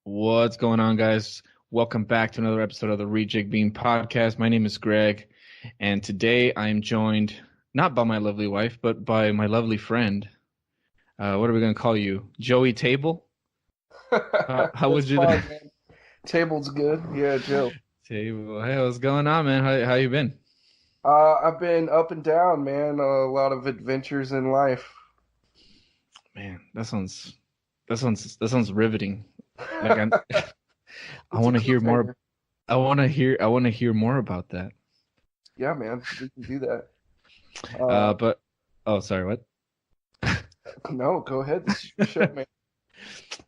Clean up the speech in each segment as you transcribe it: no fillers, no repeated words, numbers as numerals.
What's going on, guys? Welcome back to another episode of the Rejig Bean podcast. My name is Greg, and today I am joined not by my lovely wife, but by my lovely friend. What are we going to call you? Joey Table? How would That's you? fine, man. Table's good. Yeah, Joe. Table. Hey, what's going on, man? How you been? I've been up and down, man. A lot of adventures in life. Man, that sounds riveting. Like I It's a want to hear more. cliffhanger. I want to hear more about that. Yeah, man. We can do that. But oh, sorry, what? No, go ahead. This is your show, man.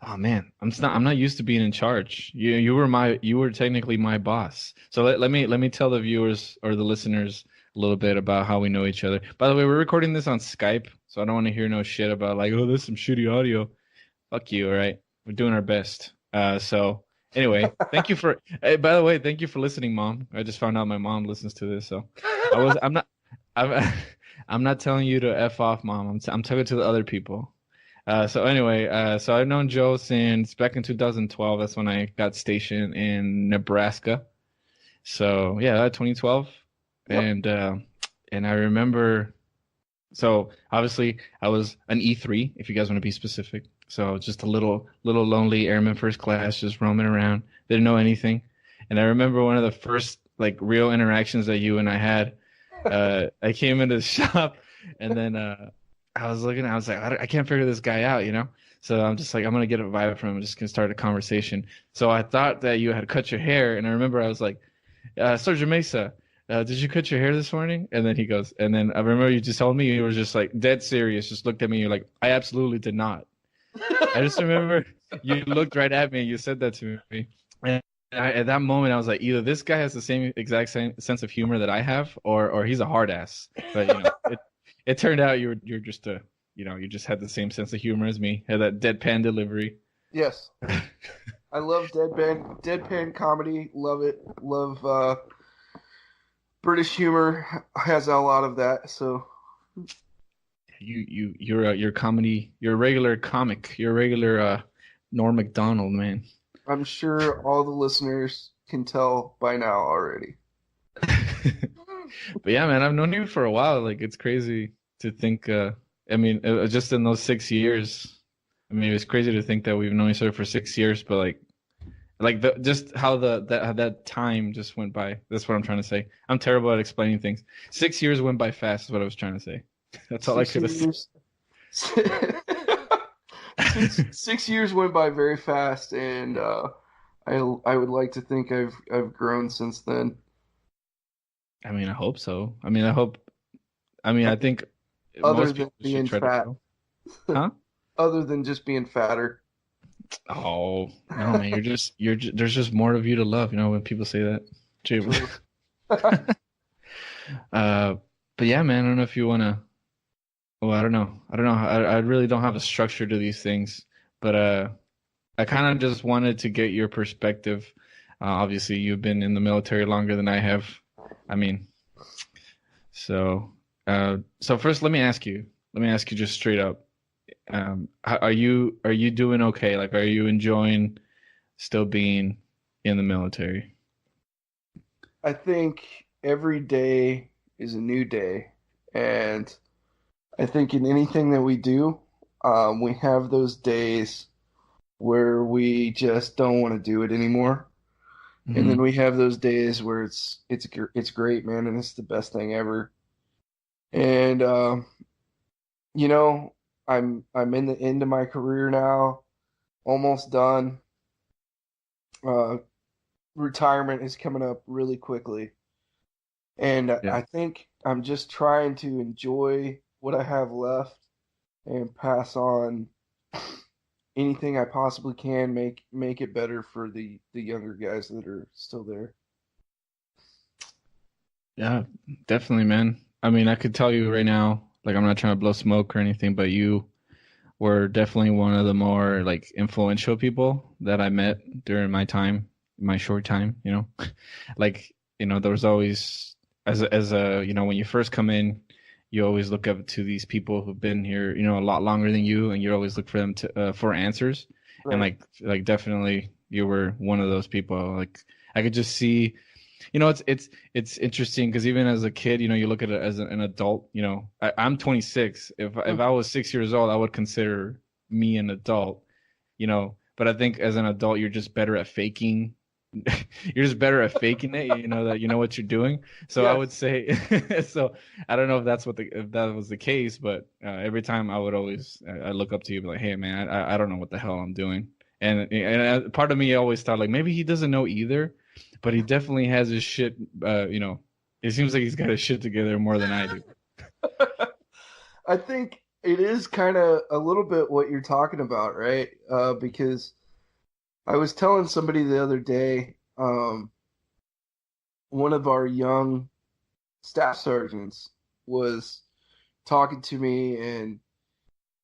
Oh man, I'm not used to being in charge. You were technically my boss. So let me tell the viewers or the listeners a little bit about how we know each other. By the way, we're recording this on Skype, so I don't want to hear no shit about like, oh, there's some shitty audio. Fuck you, all right? We're doing our best. So anyway, thank you for. Hey, by the way, thank you for listening, Mom. I just found out my mom listens to this, so I'm not I'm I'm not telling you to f off, Mom. I'm talking to the other people. So anyway, so I've known Joe since back in 2012. That's when I got stationed in Nebraska. So yeah, 2012, Yep. and I remember. So obviously, I was an E3, if you guys want to be specific. So just a little lonely airman first class, just roaming around, didn't know anything. And I remember one of the first like real interactions that you and I had. I came into the shop, and then I was looking. I was like, I can't figure this guy out, you know. So I'm just like, I'm gonna get a vibe from him. I'm just gonna start a conversation. So I thought that you had cut your hair, and I remember I was like, Sergio Mesa, did you cut your hair this morning? And then he goes, and then I remember you just told me you were just like dead serious, just looked at me. You're like, I absolutely did not. I just remember you looked right at me and you said that to me. And at that moment, I was like, either this guy has the same sense of humor that I have, or he's a hard ass. But it turned out you're just you just had the same sense of humor as me, had that deadpan delivery. Yes. I love deadpan comedy. Love it. Love British humor has a lot of that. So You're comedy. You're a regular comic. You're a regular Norm Macdonald, man. I'm sure all the listeners can tell by now already. But yeah, man, I've known you for a while. Like it's crazy to think. I mean, just in those 6 years. I mean, it's crazy to think that we've known each other for 6 years. But just how that time just went by. That's what I'm trying to say. I'm terrible at explaining things. 6 years went by fast. Is what I was trying to say. That's all I Six could have said. years. Six years went by very fast, and I would like to think I've grown since then. I mean, I hope so. I mean, I hope. I mean, I think Other most than people should being try to fat, grow. Huh? other than just being fatter. Oh no, man! There's just more of you to love. You know when people say that. Gee, True. uh, but yeah, man. I don't know if you wanna. Well, I don't know. I don't know. I really don't have a structure to these things, but I kind of just wanted to get your perspective. Obviously, you've been in the military longer than I have. I mean, so first, let me ask you. Let me ask you just straight up. Are you doing okay? Like, are you enjoying still being in the military? I think every day is a new day, and I think in anything that we do, we have those days where we just don't want to do it anymore. And then Hmm. we have those days where it's great, man, and it's the best thing ever. And you know, I'm in the end of my career now, almost done. Uh, Retirement is coming up really quickly, and Yeah. I think I'm just trying to enjoy what I have left and pass on anything I possibly can, make it better for the younger guys that are still there. Yeah, definitely, man. I mean, I could tell you right now, like I'm not trying to blow smoke or anything, but you were definitely one of the more like influential people that I met during my time, my short time, you know. Like, there was always as a, when you first come in, you always look up to these people who've been here, a lot longer than you, and you always look for them to for answers. And Right. like definitely you were one of those people. Like I could just see, it's interesting because even as a kid, you look at it as an adult. I'm 26. If I was 6 years old, I would consider me an adult. But I think as an adult, you're just better at faking. You're just better at faking it. That you know what you're doing. So I would Yes. say, so I don't know if that was the case, but every time I would always I look up to you, be like, hey man, I don't know what the hell I'm doing, and part of me always thought like maybe he doesn't know either, but he definitely has his shit. It seems like he's got his shit together more than I do. I think it is kind of a little bit what you're talking about, right? Because I was telling somebody the other day, one of our young staff sergeants was talking to me, and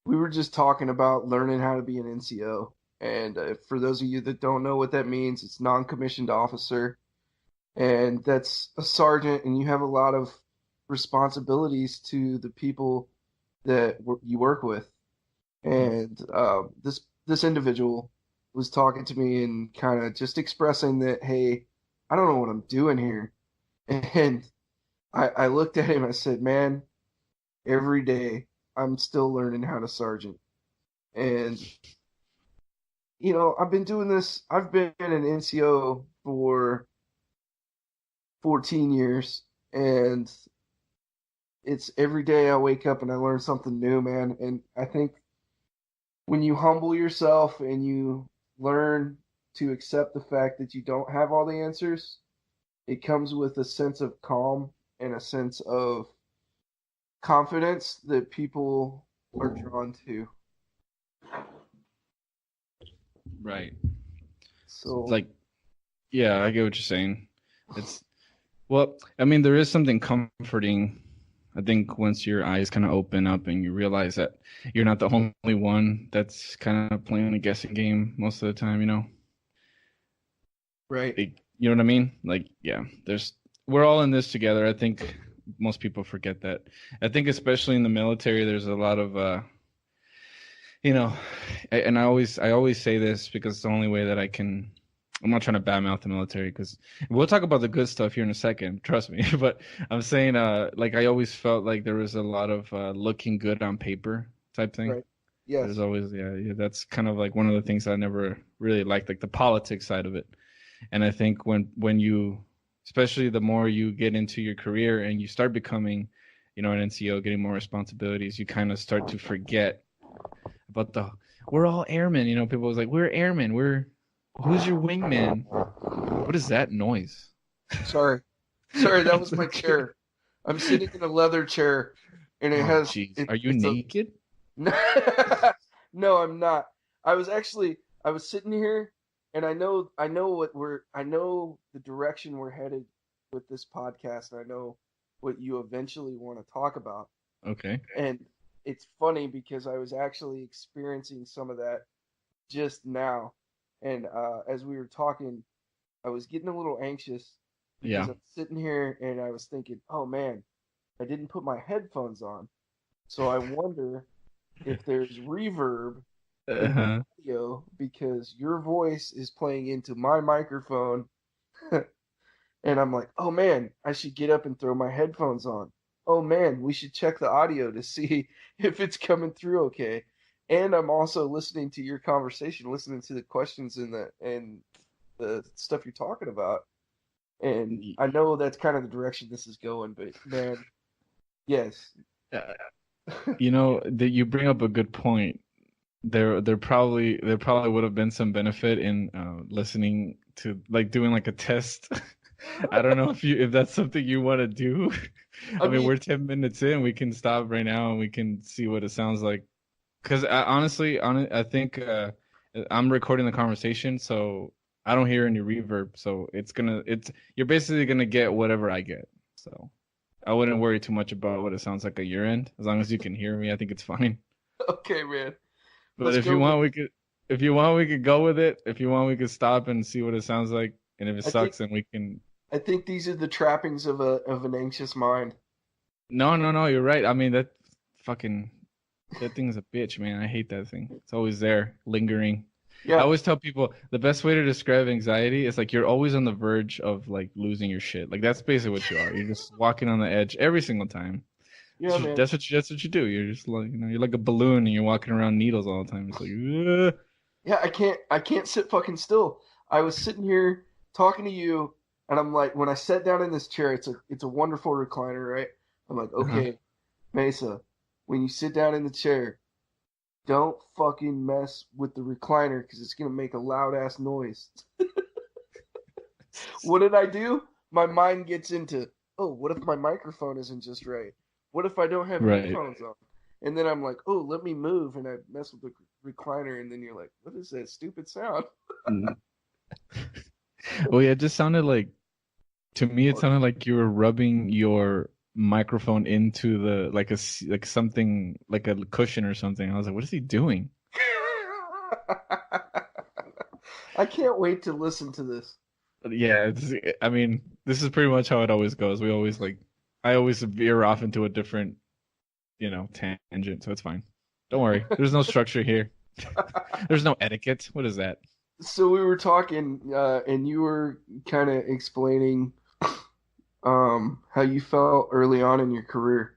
we were just talking about learning how to be an NCO. And for those of you that don't know what that means, it's non-commissioned officer, and that's a sergeant, and you have a lot of responsibilities to the people that you work with. And this individual was talking to me and kind of just expressing that, hey, I don't know what I'm doing here. And I looked at him. I said, man, every day I'm still learning how to sergeant. And I've been doing this. I've been an NCO for 14 years, and it's every day I wake up and I learn something new, man. And I think when you humble yourself and you learn to accept the fact that you don't have all the answers, it comes with a sense of calm and a sense of confidence that people are drawn to. Right. So, Like, yeah, I get what you're saying. It's Well, I mean, there is something comforting. I think once your eyes kind of open up and you realize that you're not the only one that's kind of playing a guessing game most of the time, right. you know what I mean? Like, yeah, we're all in this together. I think most people forget that. I think especially in the military, there's a lot of, you know, and I always say this because it's the only way that I can. I'm not trying to badmouth the military because we'll talk about the good stuff here in a second. Trust me. But I'm saying, like I always felt like there was a lot of looking good on paper type thing. Right. There's Yes. always, yeah, that's kind of like one of the things I never really liked, like the politics side of it. And I think when you, especially the more you get into your career and you start becoming, an NCO, getting more responsibilities, you kind of start to forget about we're all airmen. People was like, we're airmen. Who's your wingman? What is that noise? Sorry. Sorry, that was my chair. I'm sitting in a leather chair, and it Oh, has jeez. it, Are you it's a naked? No, I'm not. I was sitting here, and I know the direction we're headed with this podcast, and I know what you eventually want to talk about. Okay. And it's funny because I was actually experiencing some of that just now. And as we were talking, I was getting a little anxious because Yeah. I'm sitting here and I was thinking, oh man, I didn't put my headphones on. So I wonder if there's reverb in Uh-huh. the audio because your voice is playing into my microphone. And I'm like, oh man, I should get up and throw my headphones on. Oh man, we should check the audio to see if it's coming through okay. And I'm also listening to your conversation, listening to the questions and the stuff you're talking about. And I know that's kind of the direction this is going, but man, yes. Uh, that you bring up a good point. There probably would have been some benefit in listening to like doing like a test. I don't know if that's something you want to do. I I mean, mean, we're 10 minutes in. We can stop right now and we can see what it sounds like. Because I think I'm recording the conversation, so I don't hear any reverb. So you're basically gonna get whatever I get. So I wouldn't worry too much about what it sounds like at your end. As long as you can hear me, I think it's fine. okay, man. But Let's go with if you want, we could go with it. If you want, we could stop and see what it sounds like. And if it I think sucks, then we can. I think these are the trappings of an anxious mind. No, no, no. You're right. I mean fucking that thing's a bitch, man. I hate that thing. It's always there, lingering. I Yeah, always tell people the best way to describe anxiety is like you're always on the verge of like losing your shit. Like that's basically what you are. You're just walking on the edge every single time. yeah, man. That's what you do. You're just like you're like a balloon and you're walking around needles all the time. It's like "Ugh." Yeah, I can't sit fucking still. I was sitting here talking to you, and I'm like, when I sat down in this chair, it's a wonderful recliner, right? I'm like, Uh-huh. okay, Mesa, when you sit down in the chair, don't fucking mess with the recliner because it's gonna make a loud ass noise. What did I do? My mind gets into, oh, what if my microphone isn't just right? What if I don't have Right. headphones on? And then I'm like, oh, let me move, and I mess with the recliner, and then you're like, what is that stupid sound? Well, yeah, it just sounded like to me it sounded like you were rubbing your microphone into the like something like a cushion or something. I was like, what is he doing? I can't wait to listen to this. Yeah, I mean, this is pretty much how it always goes. We always like, I always veer off into a different, tangent, so it's fine. Don't worry. There's no structure here. There's no etiquette. What is that? So we were talking, and you were kind of explaining how you felt early on in your career.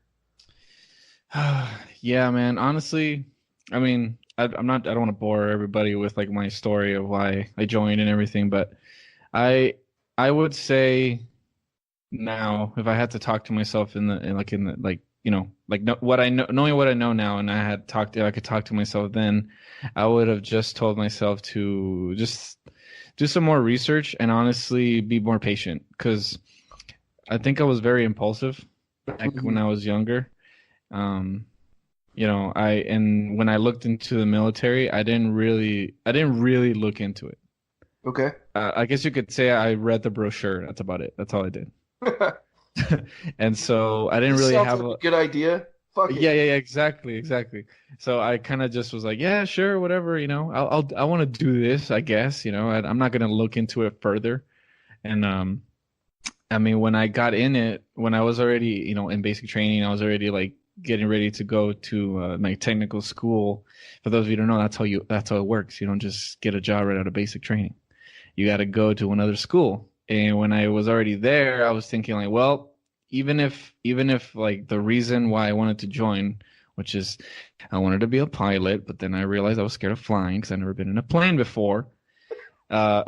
Yeah, man. Honestly, I mean, I'm not. I don't want to bore everybody with like my story of why I joined and everything, but I, I would say now, if I had to talk to myself in the like like what I know, knowing what I know now, and if I could talk to myself then, I would have just told myself to just do some more research and honestly be more patient because I think I was very impulsive back when Mhm. I was younger. Um, and when I looked into the military, I didn't really look into it. Okay. I guess you could say I read the brochure. That's about it. That's all I did. And so I didn't This really sounds have like a a good idea. Fuck it. yeah, exactly. So I kind of just was like, yeah, sure, whatever, I want to do this, I guess, I'm not gonna look into it further. And I mean, when I got in it, when I was already, in basic training, I was already like getting ready to go to my technical school. For those of you who don't know, that's how it works. You don't just get a job right out of basic training. You got to go to another school. And when I was already there, I was thinking like, well, even if like the reason why I wanted to join, which is I wanted to be a pilot, but then I realized I was scared of flying because I'd never been in a plane before. Uh,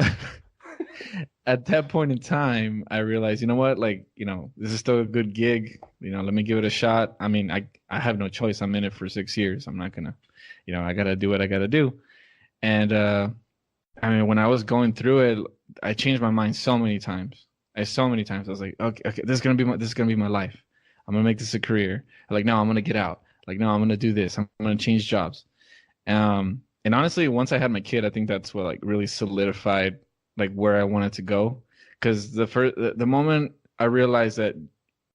at that point in time, I realized, you know what, like, this is still a good gig. Let me give it a shot. I mean, I have no choice. I'm in it for 6 years. I'm not gonna, I gotta do what I gotta do. And I mean, when I was going through it, I changed my mind so many times. So many times I was like, okay, this is gonna be my life. I'm gonna make this a career. Like, no, I'm gonna get out. Like, no, I'm gonna do this. I'm gonna change jobs. And honestly, once I had my kid, I think that's what like really solidified like where I wanted to go. Because the moment I realized that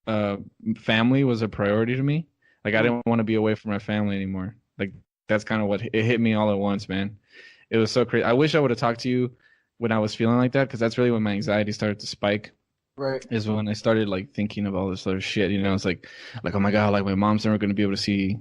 uh, family was a priority to me, like I Mm. didn't want to be away from my family anymore. Like that's kind of what it hit me all at once, man. It was so crazy. I wish I would have talked to you when I was feeling like that, because that's really when my anxiety started to spike. Right. Is when I started like thinking of all this other shit. It's like oh my god, like my mom's never gonna be able to see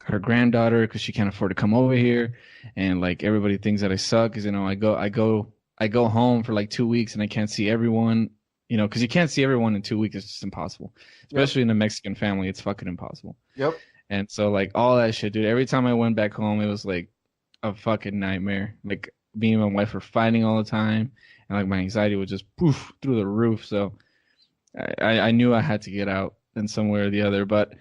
her granddaughter because she can't afford to come over here, and like everybody thinks that I suck because I go home for like 2 weeks and I can't see everyone. Because you can't see everyone in 2 weeks. It's just impossible, Yep. especially in a Mexican family. It's fucking impossible. Yep. And so like all that shit, dude. Every time I went back home, it was like a fucking nightmare. Like me and my wife were fighting all the time, and like my anxiety would just poof through the roof. So I knew I had to get out in some way or the other. But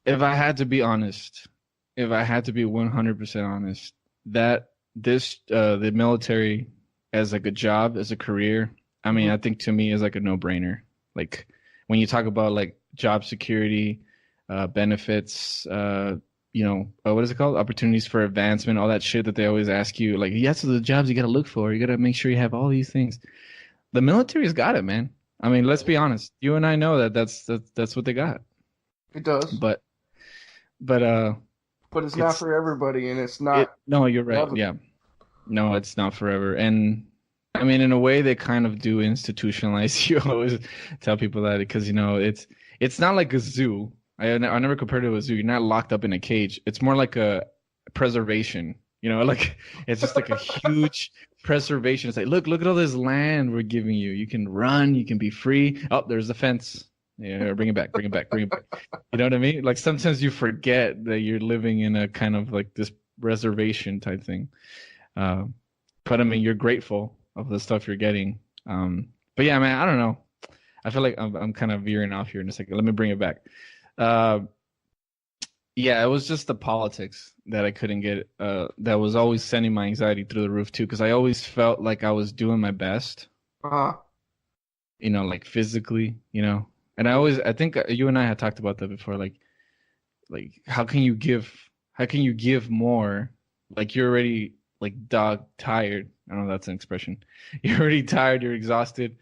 if I had to be honest, if I had to be 100% honest, that the military as like a job, as a career, I mean, Mhm. I think to me is like a no-brainer. Like when you talk about like job security, benefits, what is it called? Opportunities for advancement, all that shit that they always ask you. Like, yes, the jobs you got to look for. You got to make sure you have all these things. The military's got it, man. I mean, let's be honest. You and I know that's what they got. It does, But but but it's not it's for everybody, and it's it. not No, you're right. inevitable. Yeah, no, it's not forever. And I mean, in a way, they kind of do institutionalize you. I always tell people that because it's not like a zoo. I never compared it to a zoo. You're not locked up in a cage. It's more like a preservation. You know, like it's just like a huge preservation. It's like, look at all this land we're giving you. You can run, you can be free. Oh, there's the fence. Yeah, bring it back, bring it back, bring it back. You know what I mean? Like sometimes you forget that you're living in a kind of like this reservation type thing. Uh, but I mean, you're grateful of the stuff you're getting. But yeah, man, I don't know. I feel like I'm kind of veering off here in a second. Let me bring it back. Uh, yeah, it was just the politics that I couldn't get. That was always sending my anxiety through the roof too, because I always felt like I was doing my best, Uh, like physically, And I think you and I had talked about that before, like how can you give more? Like you're already like dog tired. I don't know if that's an expression. You're already tired, you're exhausted,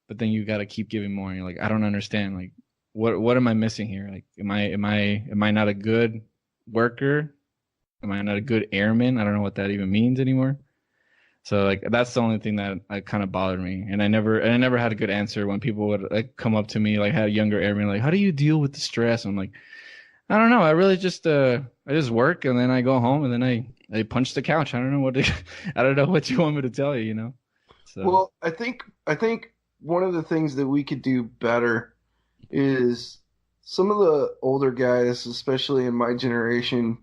but then you got to keep giving more. And you're like, I don't understand. Like, what am I missing here? Like, am I not a good worker? Am I not a good airman? I don't know what that even means anymore. So like that's the only thing that kind of bothered me, and I never had a good answer when people would like come up to me like had younger airmen like, how do you deal with the stress? I'm like, I don't know. I really just I just work and then I go home and then I punch the couch. I don't know I don't know what you want me to tell you. So well, I think one of the things that we could do better is some of the older guys, especially in my generation,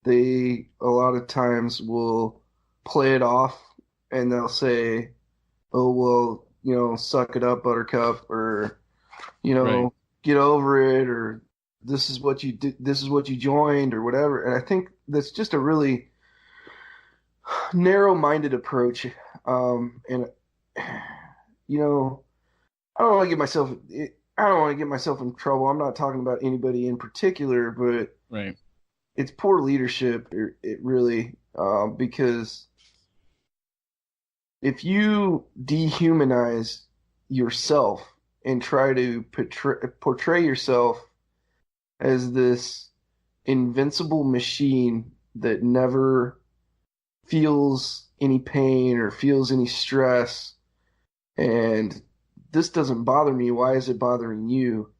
they a lot of times will play it off and they'll say, "Oh, well, suck it up, Buttercup," or right, get over it, or this is what you did, this is what you joined, or whatever. And I think that's just a really narrow-minded approach. And you know, I don't want to get myself I don't want to get myself in trouble. I'm not talking about anybody in particular, but right, it's poor leadership. It really, because if you dehumanize yourself and try to portray yourself as this invincible machine that never feels any pain or feels any stress, and this doesn't bother me, why is it bothering you?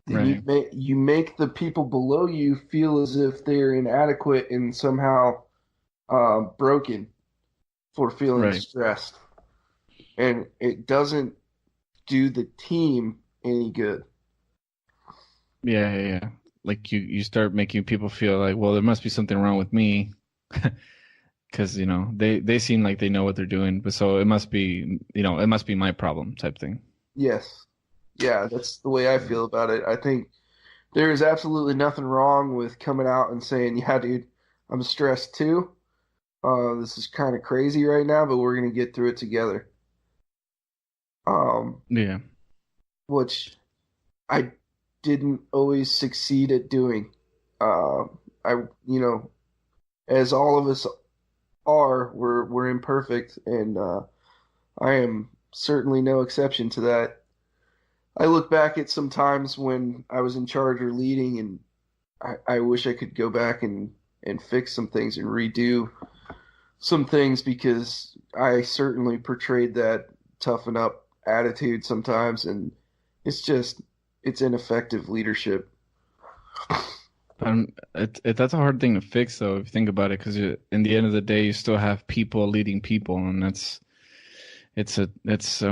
Then right, you make the people below you feel as if they're inadequate and somehow broken for feeling right. stressed, and it doesn't do the team any good. Yeah, yeah, yeah. Like you start making people feel like, well, there must be something wrong with me, because they seem like they know what they're doing, but so it must be my problem type thing. Yes, yeah, that's the way I feel about it. I think there is absolutely nothing wrong with coming out and saying, "Yeah, dude, I'm stressed too. This is kind of crazy right now, but we're gonna get through it together." Um, Yeah, which I didn't always succeed at doing. Uh, I, as all of us are, we're imperfect, and I am certainly no exception to that. I look back at some times when I was in charge or leading, and I wish I could go back and fix some things and redo some things because I certainly portrayed that toughen up attitude sometimes, and it's just it's ineffective leadership. but that's a hard thing to fix, though, if you think about it, because in the end of the day, you still have people leading people, and I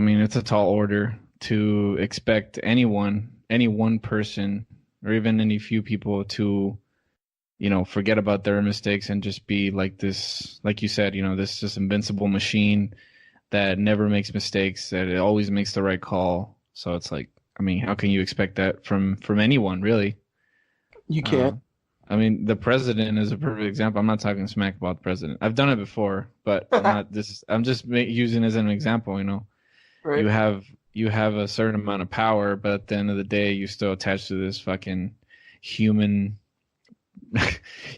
mean, it's a tall order to expect any one person, or even any few people to forget about their mistakes and just be like this, like you said, this just invincible machine that never makes mistakes, that it always makes the right call. So it's like, I mean, how can you expect that from anyone, really? You Uh, can't, I mean, the president is a perfect example. I'm not talking smack about the president. I've done it before, but I'm not this. I'm just using it as an example. right? You have you have a certain amount of power, but at the end of the day, you're still attached to this fucking human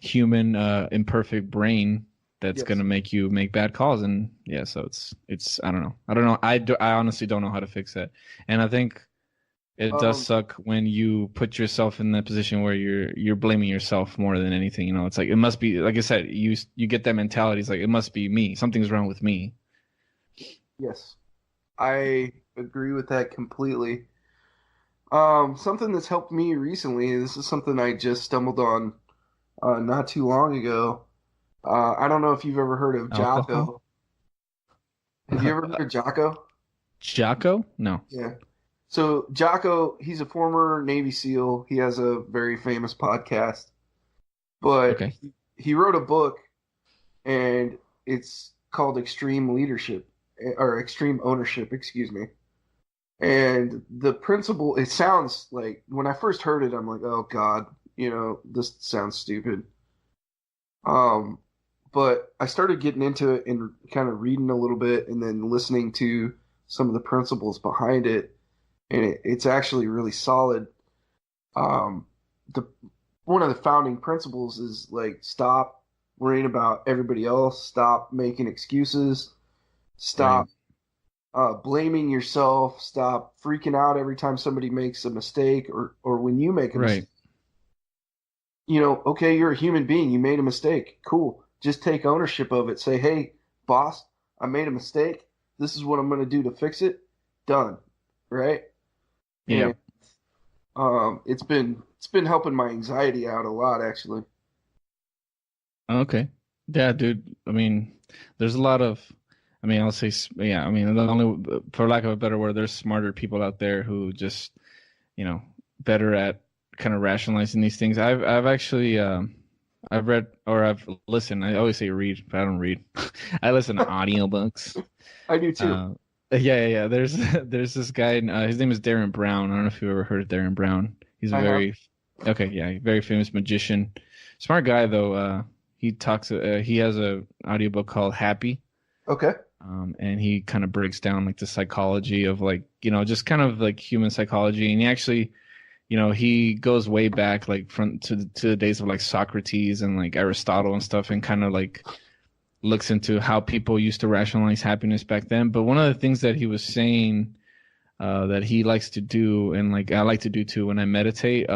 human imperfect brain that's Yes. gonna make you make bad calls. And yeah, so it's I don't know I honestly don't know how to fix that. And I think it does Um, suck when you put yourself in that position where you're blaming yourself more than anything. It's like it must be, like I said, you get that mentality. It's like it must be me, something's wrong with me. yes, I agree with that completely. Something that's helped me recently, this is something I just stumbled on not too long ago. I don't know if you've ever heard of Alcohol? Jocko. Have you ever heard of Jocko? Jocko? No. Yeah. So Jocko, he's a former Navy SEAL. He has a very famous podcast, but Okay. he wrote a book, and it's called Extreme Leadership or Extreme Ownership, excuse me. And the principle, it sounds like when I first heard it, I'm like, oh God, this sounds stupid. Um, but I started getting into it and kind of reading a little bit and then listening to some of the principles behind it, and it's actually really solid. Um, the One of the founding principles is like stop worrying about everybody else, stop making excuses, Right. stop blaming yourself, stop freaking out every time somebody makes a mistake or when you make a Right. mistake. Okay, you're a human being, you made a mistake. Cool. Just take ownership of it. Say, hey, boss, I made a mistake. This is what I'm going to do to fix it. Done. Right? Yeah. And it's been helping my anxiety out a lot actually. Okay. Yeah, dude. I mean, there's a lot of, I mean, I'll say, yeah, I mean, the only, for lack of a better word, there's smarter people out there who just, you know, better at kind of rationalizing these things. I've actually, I've read or I've listened. I always say read, but I don't read. I listen to audiobooks. I do too. Uh, yeah. There's this guy. His name is Darren Brown. I don't know if you ever heard of Darren Brown. He's a I have. very okay, yeah, very famous magician. Smart guy though. He talks. He has a audiobook called Happy, Okay. and he kind of breaks down like the psychology of like just kind of like human psychology. And he actually, he goes way back like from to the days of like Socrates and like Aristotle and stuff, and kind of like looks into how people used to rationalize happiness back then. But one of the things that he was saying that he likes to do, and like I like to do too when I meditate,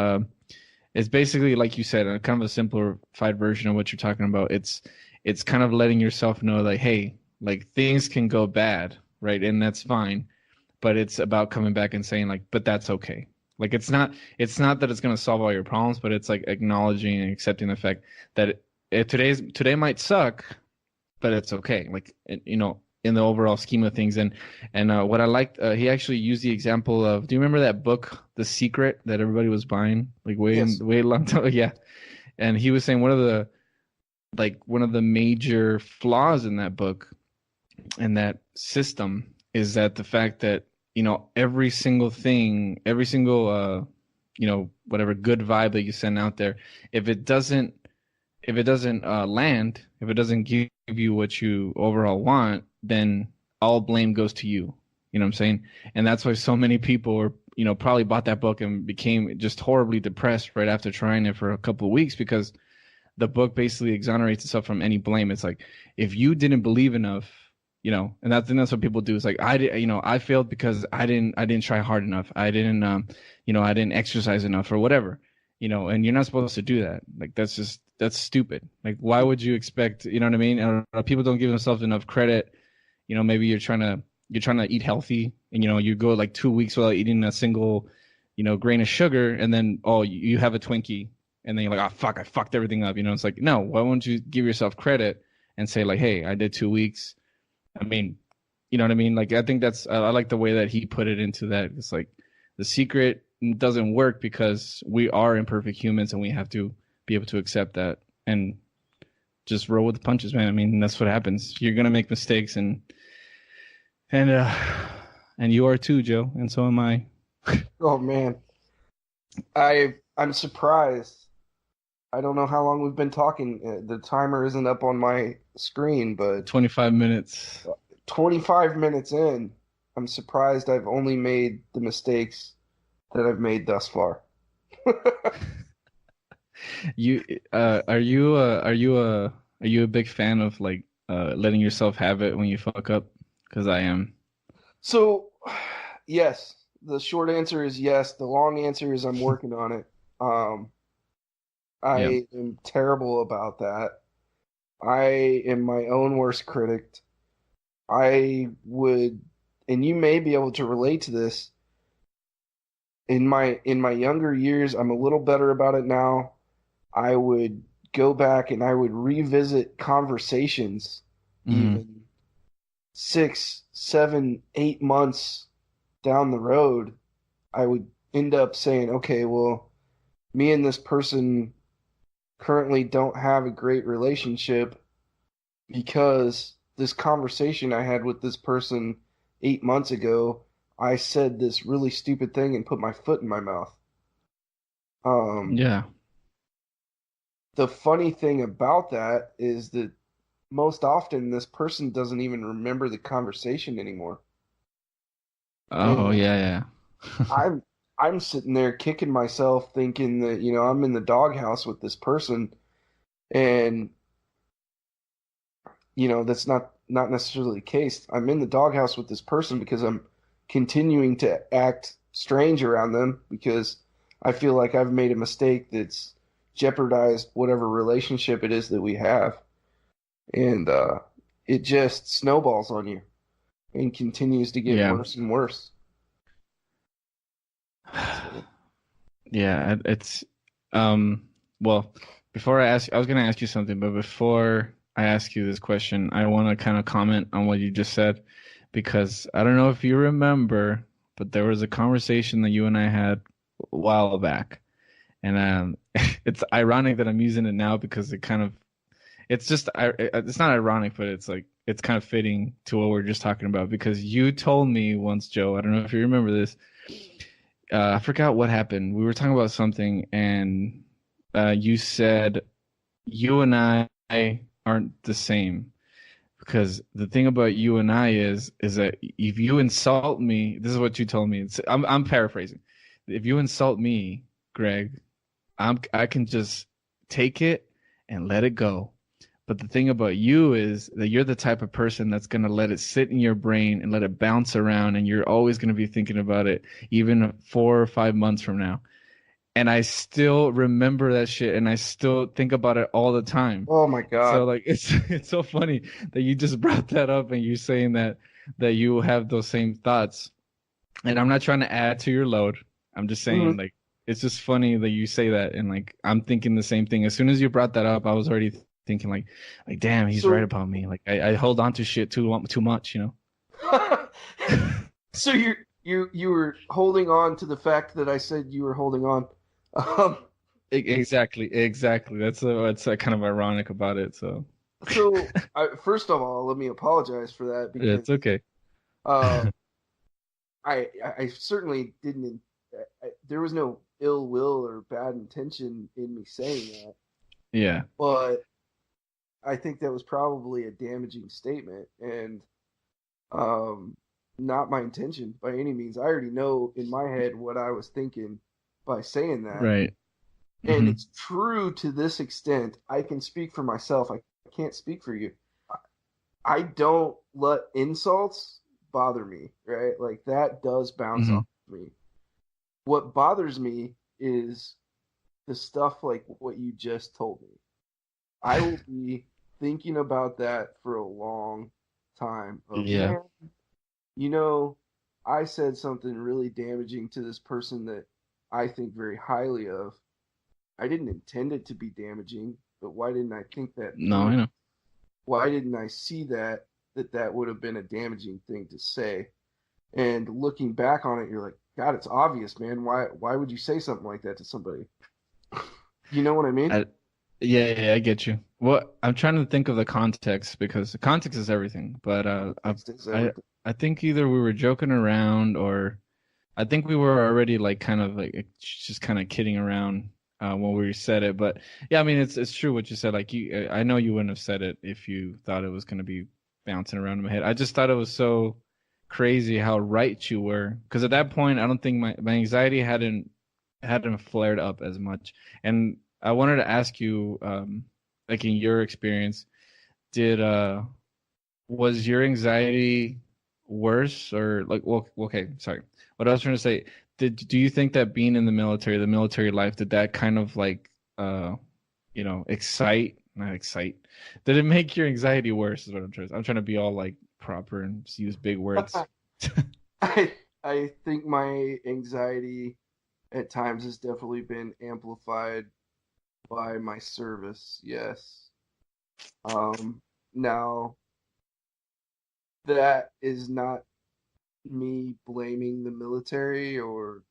is basically like you said, a kind of a simplified version of what you're talking about. It's kind of letting yourself know like, hey, like things can go bad, right, and that's fine. But it's about coming back and saying like, but that's okay. Like it's not that it's going to solve all your problems, but it's like acknowledging and accepting the fact that today might suck, but it's okay. Like in the overall scheme of things, and what I liked, he actually used the example of. Do you remember that book, The Secret, that everybody was buying like Yes. way long time? Yeah, and he was saying one of the major flaws in that book and that system is that the fact that every single thing, every single whatever good vibe that you send out there, if it doesn't land, if it doesn't give you what you overall want, then all blame goes to you. You know what I'm saying? And that's why so many people were, probably bought that book and became just horribly depressed right after trying it for a couple of weeks because the book basically exonerates itself from any blame. It's like if you didn't believe enough, and that's what people do. It's like I failed because I didn't try hard enough. I didn't exercise enough or whatever. And you're not supposed to do that. Like that's stupid. Like why would you expect? You know what I mean? Or people don't give themselves enough credit. Maybe you're trying to eat healthy, and you go like 2 weeks without eating a single, grain of sugar, and then you have a Twinkie, and then you're like, oh fuck, I fucked everything up. It's like, no, why won't you give yourself credit and say like, hey, I did 2 weeks. I mean, you know what I mean? Like I think I like the way that he put it into that. It's like the secret doesn't work because we are imperfect humans and we have to be able to accept that and just roll with the punches, man. I mean, that's what happens. You're gonna make mistakes, and uh, and you are too, Joe, and so am I. Oh man. I'm surprised. I don't know how long we've been talking. The timer isn't up on my screen, but 25 minutes. 25 minutes in, I'm surprised I've only made the mistakes that I've made thus far. You are you a big fan of like letting yourself have it when you fuck up? Because I am. So, yes, the short answer is yes. The long answer is I'm working on it. Um, Yeah. I am terrible about that. I am my own worst critic. I would, and you may be able to relate to this. In my younger years, I'm a little better about it now. I would go back and I would revisit conversations Mm, even 6, 7, 8 months down the road, I would end up saying, okay, well, me and this person currently don't have a great relationship because this conversation I had with this person 8 months ago, I said this really stupid thing and put my foot in my mouth. Um, yeah. the funny thing about that is that most often this person doesn't even remember the conversation anymore. Oh, And yeah, yeah. I'm I'm sitting there kicking myself thinking that, I'm in the doghouse with this person and that's not necessarily the case. I'm in the doghouse with this person because I'm continuing to act strange around them because I feel like I've made a mistake that's jeopardized whatever relationship it is that we have. And it just snowballs on you and continues to get Yeah. worse and worse. So, Yeah, it's um well, before I was gonna ask you something, but before I ask you this question, I want to kind of comment on what you just said because I don't know if you remember, but there was a conversation that you and I had a while back. And it's ironic that I'm using it now because it's just it's not ironic, but it's like it's kind of fitting to what we're just talking about because you told me once, Joe, I don't know if you remember this, I forgot what happened. We were talking about something, and you said you and I aren't the same because the thing about you and I is that if you insult me, this is what you told me. I'm paraphrasing. If you insult me, Greg, I can just take it and let it go. But the thing about you is that you're the type of person that's going to let it sit in your brain and let it bounce around, and you're always going to be thinking about it, even 4 or 5 months from now. And I still remember that shit, and I still think about it all the time. oh my So God. like, it's so funny that you just brought that up, and you're saying that you have those same thoughts. And I'm not trying to add to your load. I'm just saying Mhm. like it's just funny that you say that, and like I'm thinking the same thing. As soon as you brought that up, I was already thinking like damn, he's right So, about me. Like I hold on to shit too much, you know. so you were holding on to the fact that I said you were holding on. Um, Exactly. That's kind of ironic about it. So first of all, let me apologize for that because it's okay. uh, I certainly didn't. There was no ill will or bad intention in me saying that, Yeah. but I think that was probably a damaging statement and um, not my intention by any means. I already know in my head what I was thinking by saying that. Right. And Hmm. it's true to this extent. I can speak for myself. I can't speak for you. I don't let insults bother me, right? Like that does bounce Hmm. off me. What bothers me is the stuff like what you just told me. I will be thinking about that for a long time of, Yeah. man, you know, I said something really damaging to this person that I think very highly of. I didn't intend it to be damaging, but why didn't I think that No, through? I know. Why didn't I see that would have been a damaging thing to say? And looking back on it, you're like, God, it's obvious, man. Why would you say something like that to somebody? You know what I mean? I, yeah, I get you. Well, I'm trying to think of the context because the context is everything. But Context is I everything. I think either we were joking around or I think we were already like kind of like just kind of kidding around when we said it. But yeah, I mean it's true what you said. Like I know you wouldn't have said it if you thought it was going to be bouncing around in my head. I just thought it was so crazy how right you were because at that point I don't think my anxiety hadn't flared up as much. And I wanted to ask you, like in your experience, did was your anxiety worse or like well okay sorry what I was trying to say do you think that being in the military life did that kind of like excite not excite did it make your anxiety worse is what I'm trying to be all like proper and just use big words. I think my anxiety at times has definitely been amplified by my service, yes. Um, Now, that is not me blaming the military or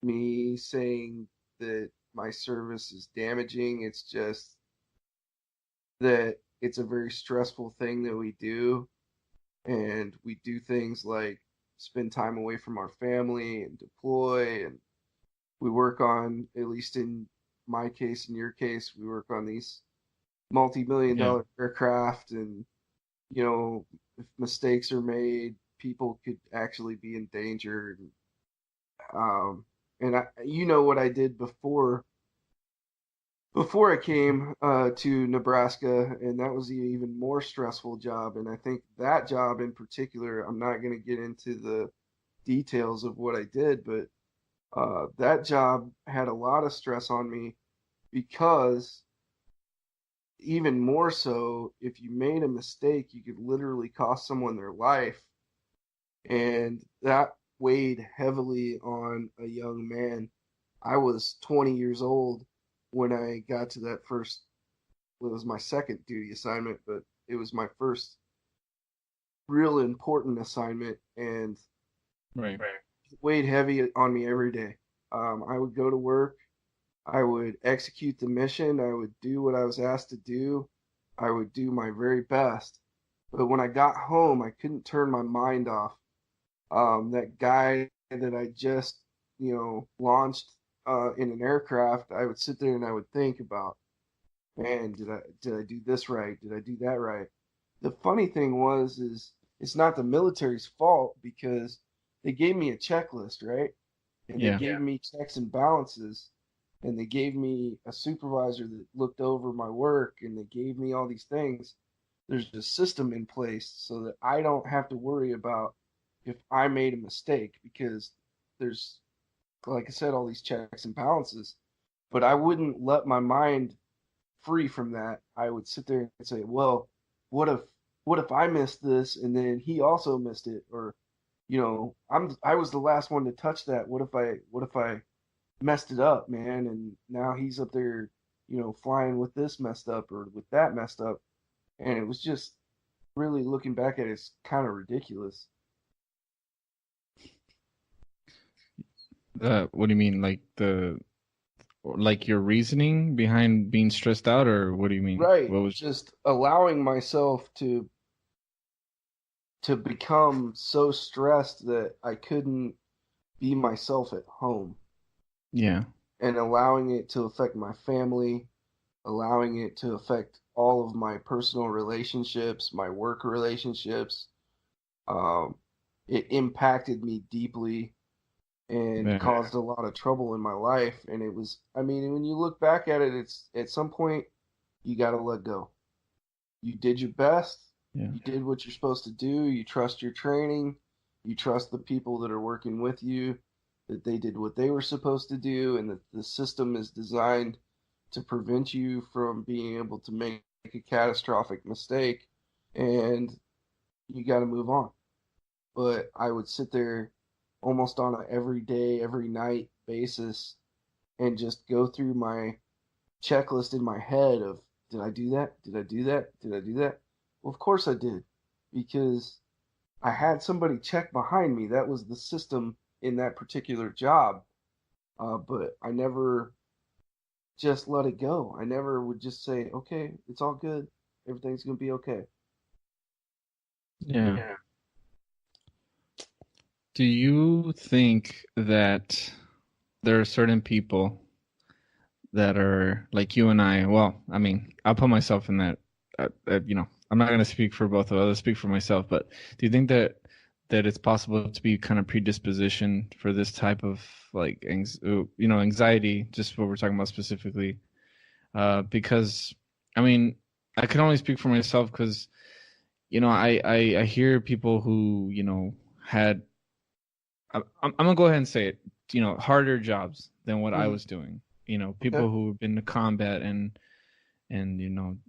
me saying that my service is damaging. It's just that it's a very stressful thing that we do. And we do things like spend time away from our family and deploy. And we work on, at least in my case, in your case, we work on these multi-million Yeah. dollar aircraft. And, if mistakes are made, people could actually be in danger. Um, and what I did before I came to Nebraska, and that was an even more stressful job. And I think that job in particular, I'm not going to get into the details of what I did, but that job had a lot of stress on me because even more so, if you made a mistake, you could literally cost someone their life. And that weighed heavily on a young man. I was 20 years old when I got to that first, well, it was my second duty assignment, but it was my first real important assignment, and Right. it weighed heavy on me every day. I would go to work, I would execute the mission, I would do what I was asked to do, I would do my very best. But when I got home, I couldn't turn my mind off. That guy that I just, launched in an aircraft, I would sit there and I would think about, man, did I do this right? Did I do that right? The funny thing was is it's not the military's fault because they gave me a checklist, right? And they Yeah. gave me checks and balances, and they gave me a supervisor that looked over my work, and they gave me all these things. There's a system in place so that I don't have to worry about if I made a mistake because there's, like I said, all these checks and balances. But I wouldn't let my mind free from that. I would sit there and say, well, what if I missed this and then he also missed it? Or, I was the last one to touch that. What if I messed it up, man, and now he's up there, flying with this messed up or with that messed up. And it was just really, looking back at it, it's kind of ridiculous. What do you mean, like your reasoning behind being stressed out, or what do you mean? Right. What was? Just allowing myself to become so stressed that I couldn't be myself at home, Yeah. and allowing it to affect my family, allowing it to affect all of my personal relationships, my work relationships. Um, it impacted me deeply and Yeah. caused a lot of trouble in my life. And it was, I mean, when you look back at it, it's at some point you got to let go. You did your best. Yeah. You did what you're supposed to do. You trust your training. You trust the people that are working with you, that they did what they were supposed to do, and that the system is designed to prevent you from being able to make a catastrophic mistake. And you got to move on. But I would sit there almost on a every day, every night basis and just go through my checklist in my head of, did I do that? Did I do that? Did I do that? Well, of course I did, because I had somebody check behind me. That was the system in that particular job. But I never just let it go. I never would just say, okay, it's all good. Everything's going to be okay. Yeah. Do you think that there are certain people that are like you and I? Well, I mean, I'll put myself in that. I'm not going to speak for both of us. I'll speak for myself. But do you think that it's possible to be kind of predisposition for this type of like anxiety? Just what we're talking about specifically, because I mean, I can only speak for myself because I hear people who had I'm gonna go ahead and say it. Harder jobs than what I Mm-hmm. was doing. Okay. People who've been to combat and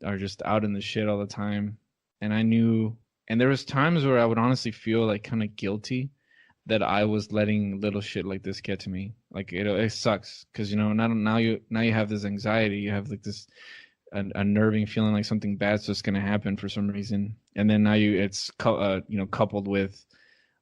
are just out in the shit all the time. And I knew, and there was times where I would honestly feel like kind of guilty that I was letting little shit like this get to me. Like it sucks because now you have this anxiety, you have like this unnerving feeling like something bad's just gonna happen for some reason, and then now it's coupled with,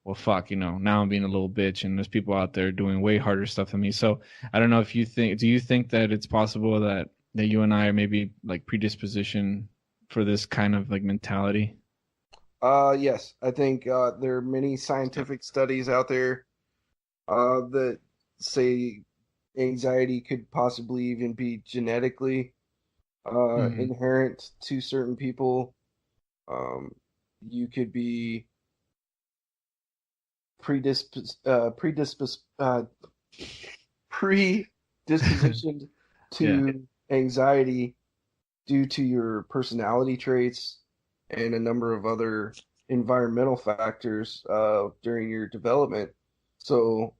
well, fuck, now I'm being a little bitch, and there's people out there doing way harder stuff than me. So I don't know if do you think that it's possible that you and I are maybe like predisposition for this kind of like mentality? Yes, I think there are many scientific studies out there that say anxiety could possibly even be genetically Hmm. inherent to certain people. Um, you could be predispos predispos predispositioned Yeah. to anxiety due to your personality traits and a number of other environmental factors during your development. So,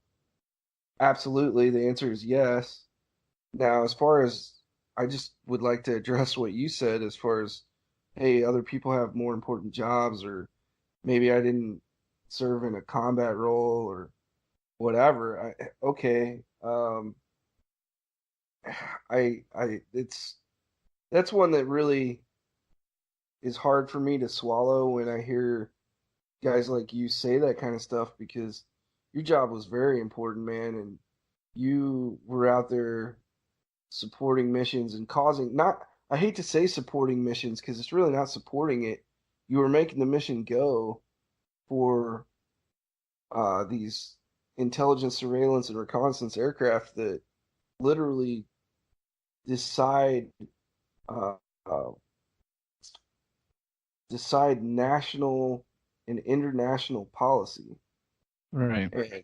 absolutely, the answer is yes. Now, as far as I just would like to address what you said, as far as, hey, other people have more important jobs, or maybe I didn't serve in a combat role or whatever. Okay, it's that's one that really is hard for me to swallow when I hear guys like you say that kind of stuff because your job was very important, man, and you were out there supporting missions and causing not I hate to say supporting missions because it's really not supporting it. You were making the mission go for these intelligence, surveillance, and reconnaissance aircraft that literally decide uh, uh, decide national and international policy. Right. And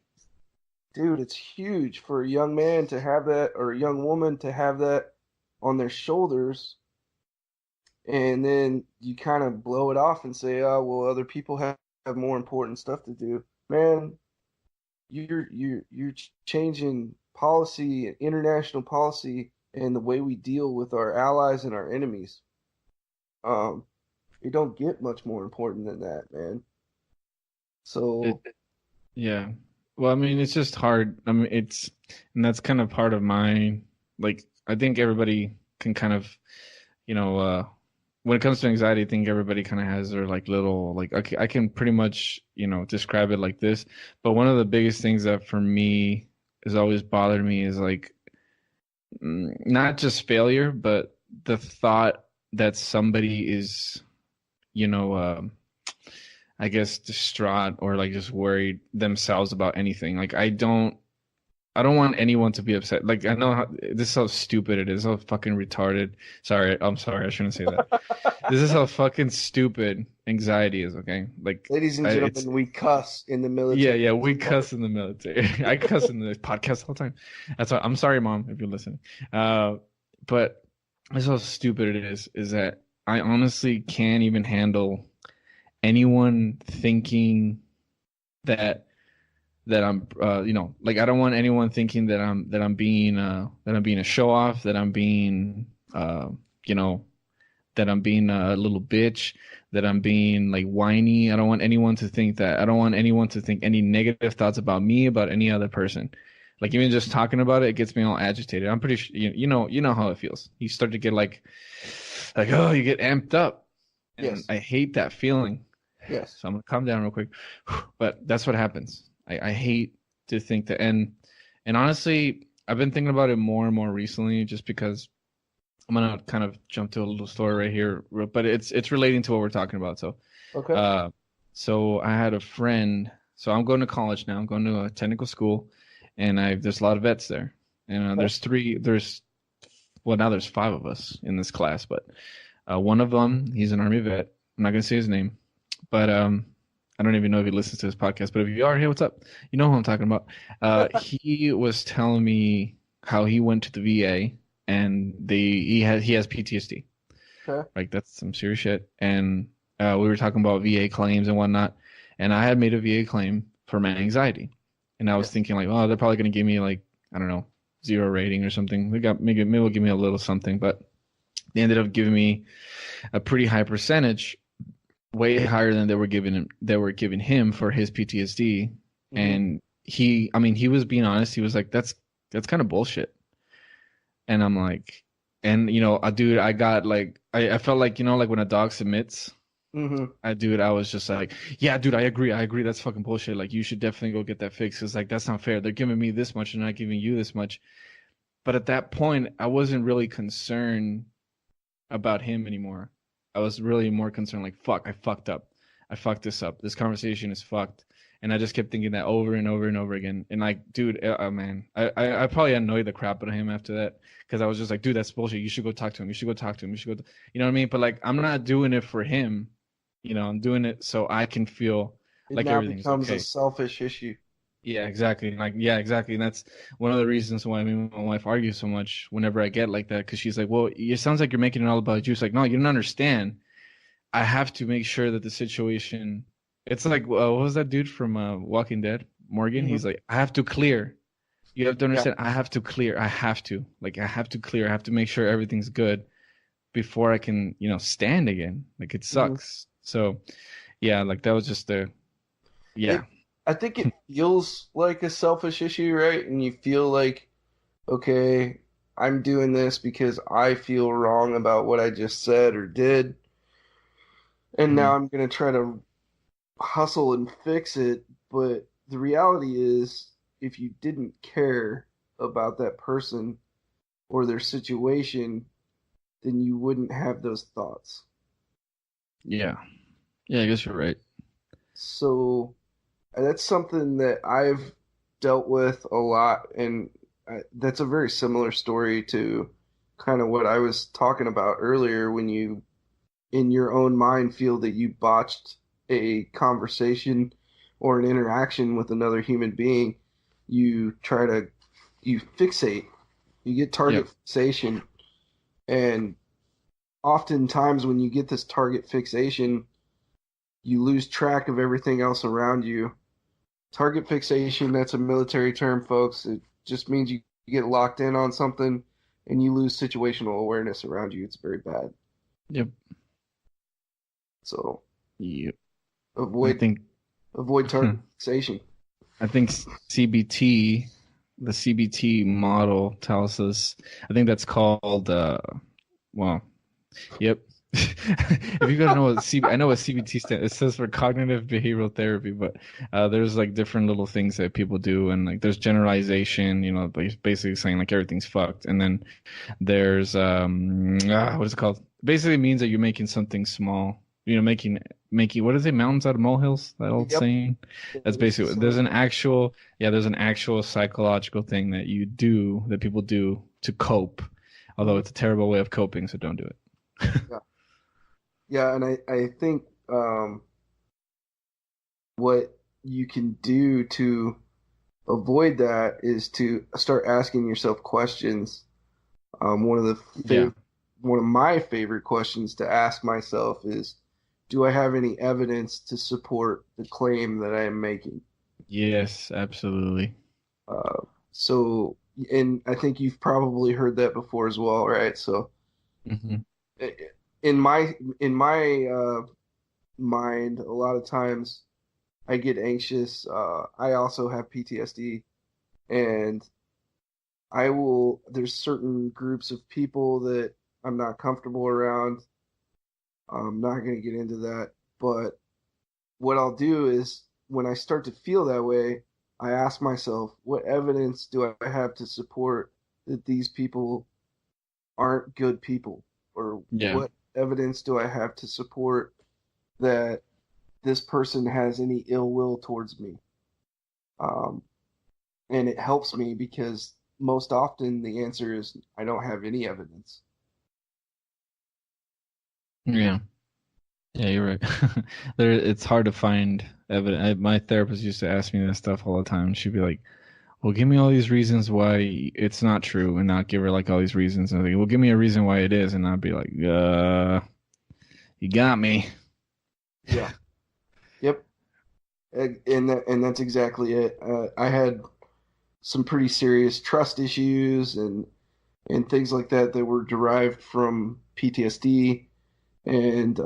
dude, it's huge for a young man to have that or a young woman to have that on their shoulders. And then you kind of blow it off and say, "Oh, well, other people have more important stuff to do." Man, you're changing policy, international policy, and the way we deal with our allies and our enemies. Um, it don't get much more important than that, man. It So, Yeah. Well, I mean, it's just hard. I mean, and that's kind of part of my, like, I think everybody can kind of, you know, when it comes to anxiety, I think everybody kind of has their like little, like, okay, I can pretty much, describe it like this. But one of the biggest things that for me has always bothered me is like, not just failure, but the thought that somebody is, you know, I guess distraught or like just worried themselves about anything. Like I don't want anyone to be upset. Like I know this is how stupid it is, how fucking retarded. Sorry, I'm sorry, I shouldn't say that. This is how fucking stupid anxiety is. Okay, like ladies and it's gentlemen, we cuss in the yeah, military. yeah. We cuss in the military. I cuss in the podcast all the time. That's why I'm sorry, mom, if you're listening. Uh, but this is how stupid it is. Is that I honestly can't even handle anyone thinking that I'm like I don't want anyone thinking that I'm being a show off, that I'm being you know that I'm being a little bitch, that I'm being like whiny. I don't want anyone to think that. I don't want anyone to think any negative thoughts about me, about any other person. Like even just talking about it, it gets me all agitated. I'm pretty sure you know how it feels. You start to get like oh, you get amped up, and Yes, I hate that feeling. yes. So I'm gonna calm down real quick. But that's what happens. I hate to think that, and honestly, I've been thinking about it more and more recently, just because I'm gonna kind of jump to a little story right here, but it's relating to what we're talking about. Okay. Uh, so I had a friend. So I'm going to college now. I'm going to a technical school, and there's a lot of vets there, and Okay. now there's five of us in this class, but one of them, he's an army vet. I'm not gonna say his name, but I don't even know if he listens to this podcast. But if you are, hey, what's up? You know who I'm talking about. He was telling me how he went to the VA and he has PTSD. Okay. Like that's some serious shit. And we were talking about VA claims and whatnot. And I had made a VA claim for my anxiety, and I was Yes. thinking like, oh, they're probably gonna give me like I don't know 0 rating or something. They got maybe will give me a little something, but they ended up giving me a pretty high percentage, way higher than they were giving him for his PTSD. Hmm. And he was being honest. He was like, that's kind of bullshit. And I'm like, and dude, I got like, I felt like, like when a dog submits, Hmm. I was just like, yeah, dude, I agree. That's fucking bullshit. Like, you should definitely go get that fixed. Cause like, that's not fair. They're giving me this much and not giving you this much. But at that point, I wasn't really concerned about him anymore. I was really more concerned, like, fuck, I fucked up. I fucked this up. This conversation is fucked. And I just kept thinking that over and over and over again. And like, dude, man, I probably annoyed the crap out of him after that because I was just like, dude, that's bullshit. You should go talk to him. You should go talk to him. You should go. You know what I mean? But like, I'm not doing it for him. I'm doing it so I can feel It like now everything's becomes a okay. selfish issue. Yeah, exactly. Like, yeah, exactly. And that's one of the reasons why me and my wife argue so much whenever I get like that. Because she's like, well, it sounds like you're making it all about you. It's like, no, you don't understand. I have to make sure that the situation. It's like, what was that dude from Walking Dead? Morgan. Hmm. He's like, I have to clear. You have to Yeah. understand. I have to clear. I have to. Like, I have to clear. I have to make sure everything's good before I can, stand again. Like, it Hmm. sucks. So, yeah, like that was just the, yeah, It, I think it feels like a selfish issue, right? And you feel like, okay, I'm doing this because I feel wrong about what I just said or did, and now Mhm. I'm gonna try to hustle and fix it. But the reality is, if you didn't care about that person or their situation, then you wouldn't have those thoughts. Yeah, yeah. I guess you're right. So that's something that I've dealt with a lot, and that's a very similar story to kind of what I was talking about earlier when you, in your own mind, feel that you botched a conversation or an interaction with another human being. You try to, you fixate, you get Yeah, target fixation, and oftentimes when you get this target fixation, you lose track of everything else around you. Target fixation, that's a military term, folks. It just means you get locked in on something and you lose situational awareness around you. It's very bad. yep, So yep. I avoid think, avoid I target fixation. think CBT, the CBT model tells us. I think that's called. Well, yep. If you guys know what I know what CBT stands. It stands for cognitive behavioral therapy, but there's like different little things that people do, and like there's generalization. Basically saying like everything's fucked, and then there's what is it called? Basically means that you're making something small. Making what is it? Mountains out of molehills. That old Yep. saying. That's It's the basically same. there's an actual psychological thing that you do that people do to cope. Although Mhm. it's a terrible way of coping, so don't do it. Yeah. Yeah, and I think what you can do to avoid that is to start asking yourself questions. One of the Yeah. one of my favorite questions to ask myself is, do I have any evidence to support the claim that I am making? Yes, absolutely. Uh, so, and I think you've probably heard that before as well, right? So, Hmm. in my mind, a lot of times I get anxious. I also have PTSD, and there's certain groups of people that I'm not comfortable around. I'm not going to get into that, but what I'll do is when I start to feel that way, I ask myself, what evidence do I have to support that these people aren't good people? Or Yeah. what evidence do I have to support that this person has any ill will towards me? Um, and it helps me because most often the answer is I don't have any evidence. Yeah. Yeah, you're right. It's hard to find evidence. My therapist used to ask me this stuff all the time. She'd be like, "Well, give me all these reasons why it's not true," and not give her like all these reasons. And like, "Well, give me a reason why it is," and I'd be like, you got me." Yeah. Yep. And that's exactly it. I had some pretty serious trust issues and things like that that were derived from PTSD, and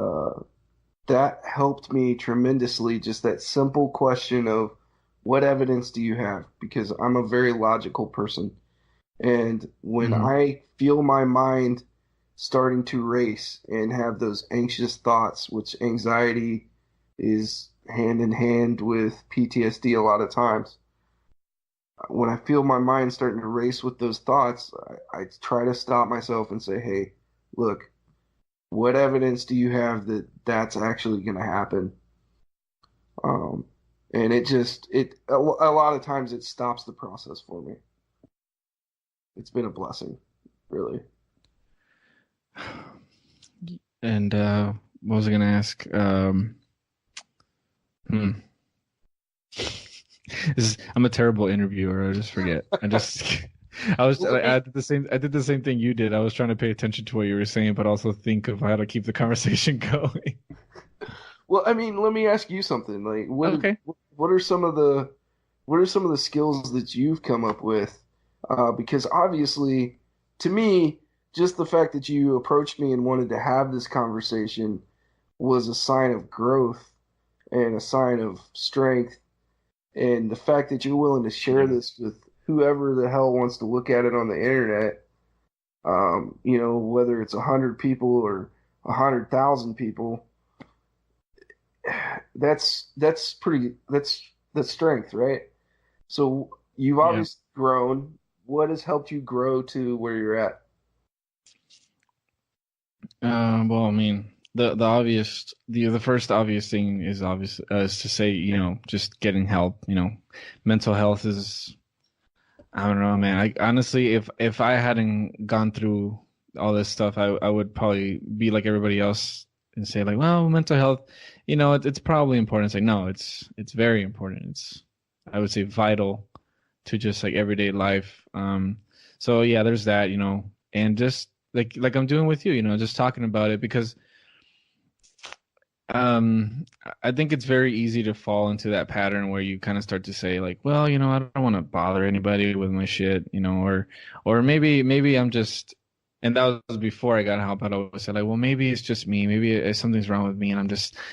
that helped me tremendously. Just that simple question of What evidence do you have? Because I'm a very logical person. And when Hmm. I feel my mind starting to race and have those anxious thoughts, which anxiety is hand in hand with PTSD a lot of times, when I feel my mind starting to race with those thoughts, I try to stop myself and say, hey, look, what evidence do you have that that's actually going to happen? Um, and a lot of times it stops the process for me. It's been a blessing, really. And what was I gonna ask? Hmm. I'm a terrible interviewer. I just forget. Well, let me, I did the same thing you did. I was trying to pay attention to what you were saying, but also think of how to keep the conversation going. well, I mean, let me ask you something. Like, Okay. what are some of the what are some of the skills that you've come up with? Because obviously, to me, just the fact that you approached me and wanted to have this conversation was a sign of growth and a sign of strength. And the fact that you're willing to share Yeah. this with whoever the hell wants to look at it on the internet, whether it's 100 people or 100,000 people, that's strength, right? So you've Yeah. obviously grown. What has helped you grow to where you're at? Well, I mean, the first obvious thing is obvious is to say, just getting help. Mental health is, I don't know, man. I honestly, if I hadn't gone through all this stuff, I would probably be like everybody else and say like, well, mental health, it's probably important. It's like, no, it's very important. It's, I would say, vital to just like everyday life. So yeah, there's that, and just like I'm doing with you, just talking about it because I think it's very easy to fall into that pattern where you kind of start to say like, well, I don't want to bother anybody with my shit, or maybe I'm just, and that was before I got help. I'd always say like, well, maybe it's just me, maybe something's wrong with me, and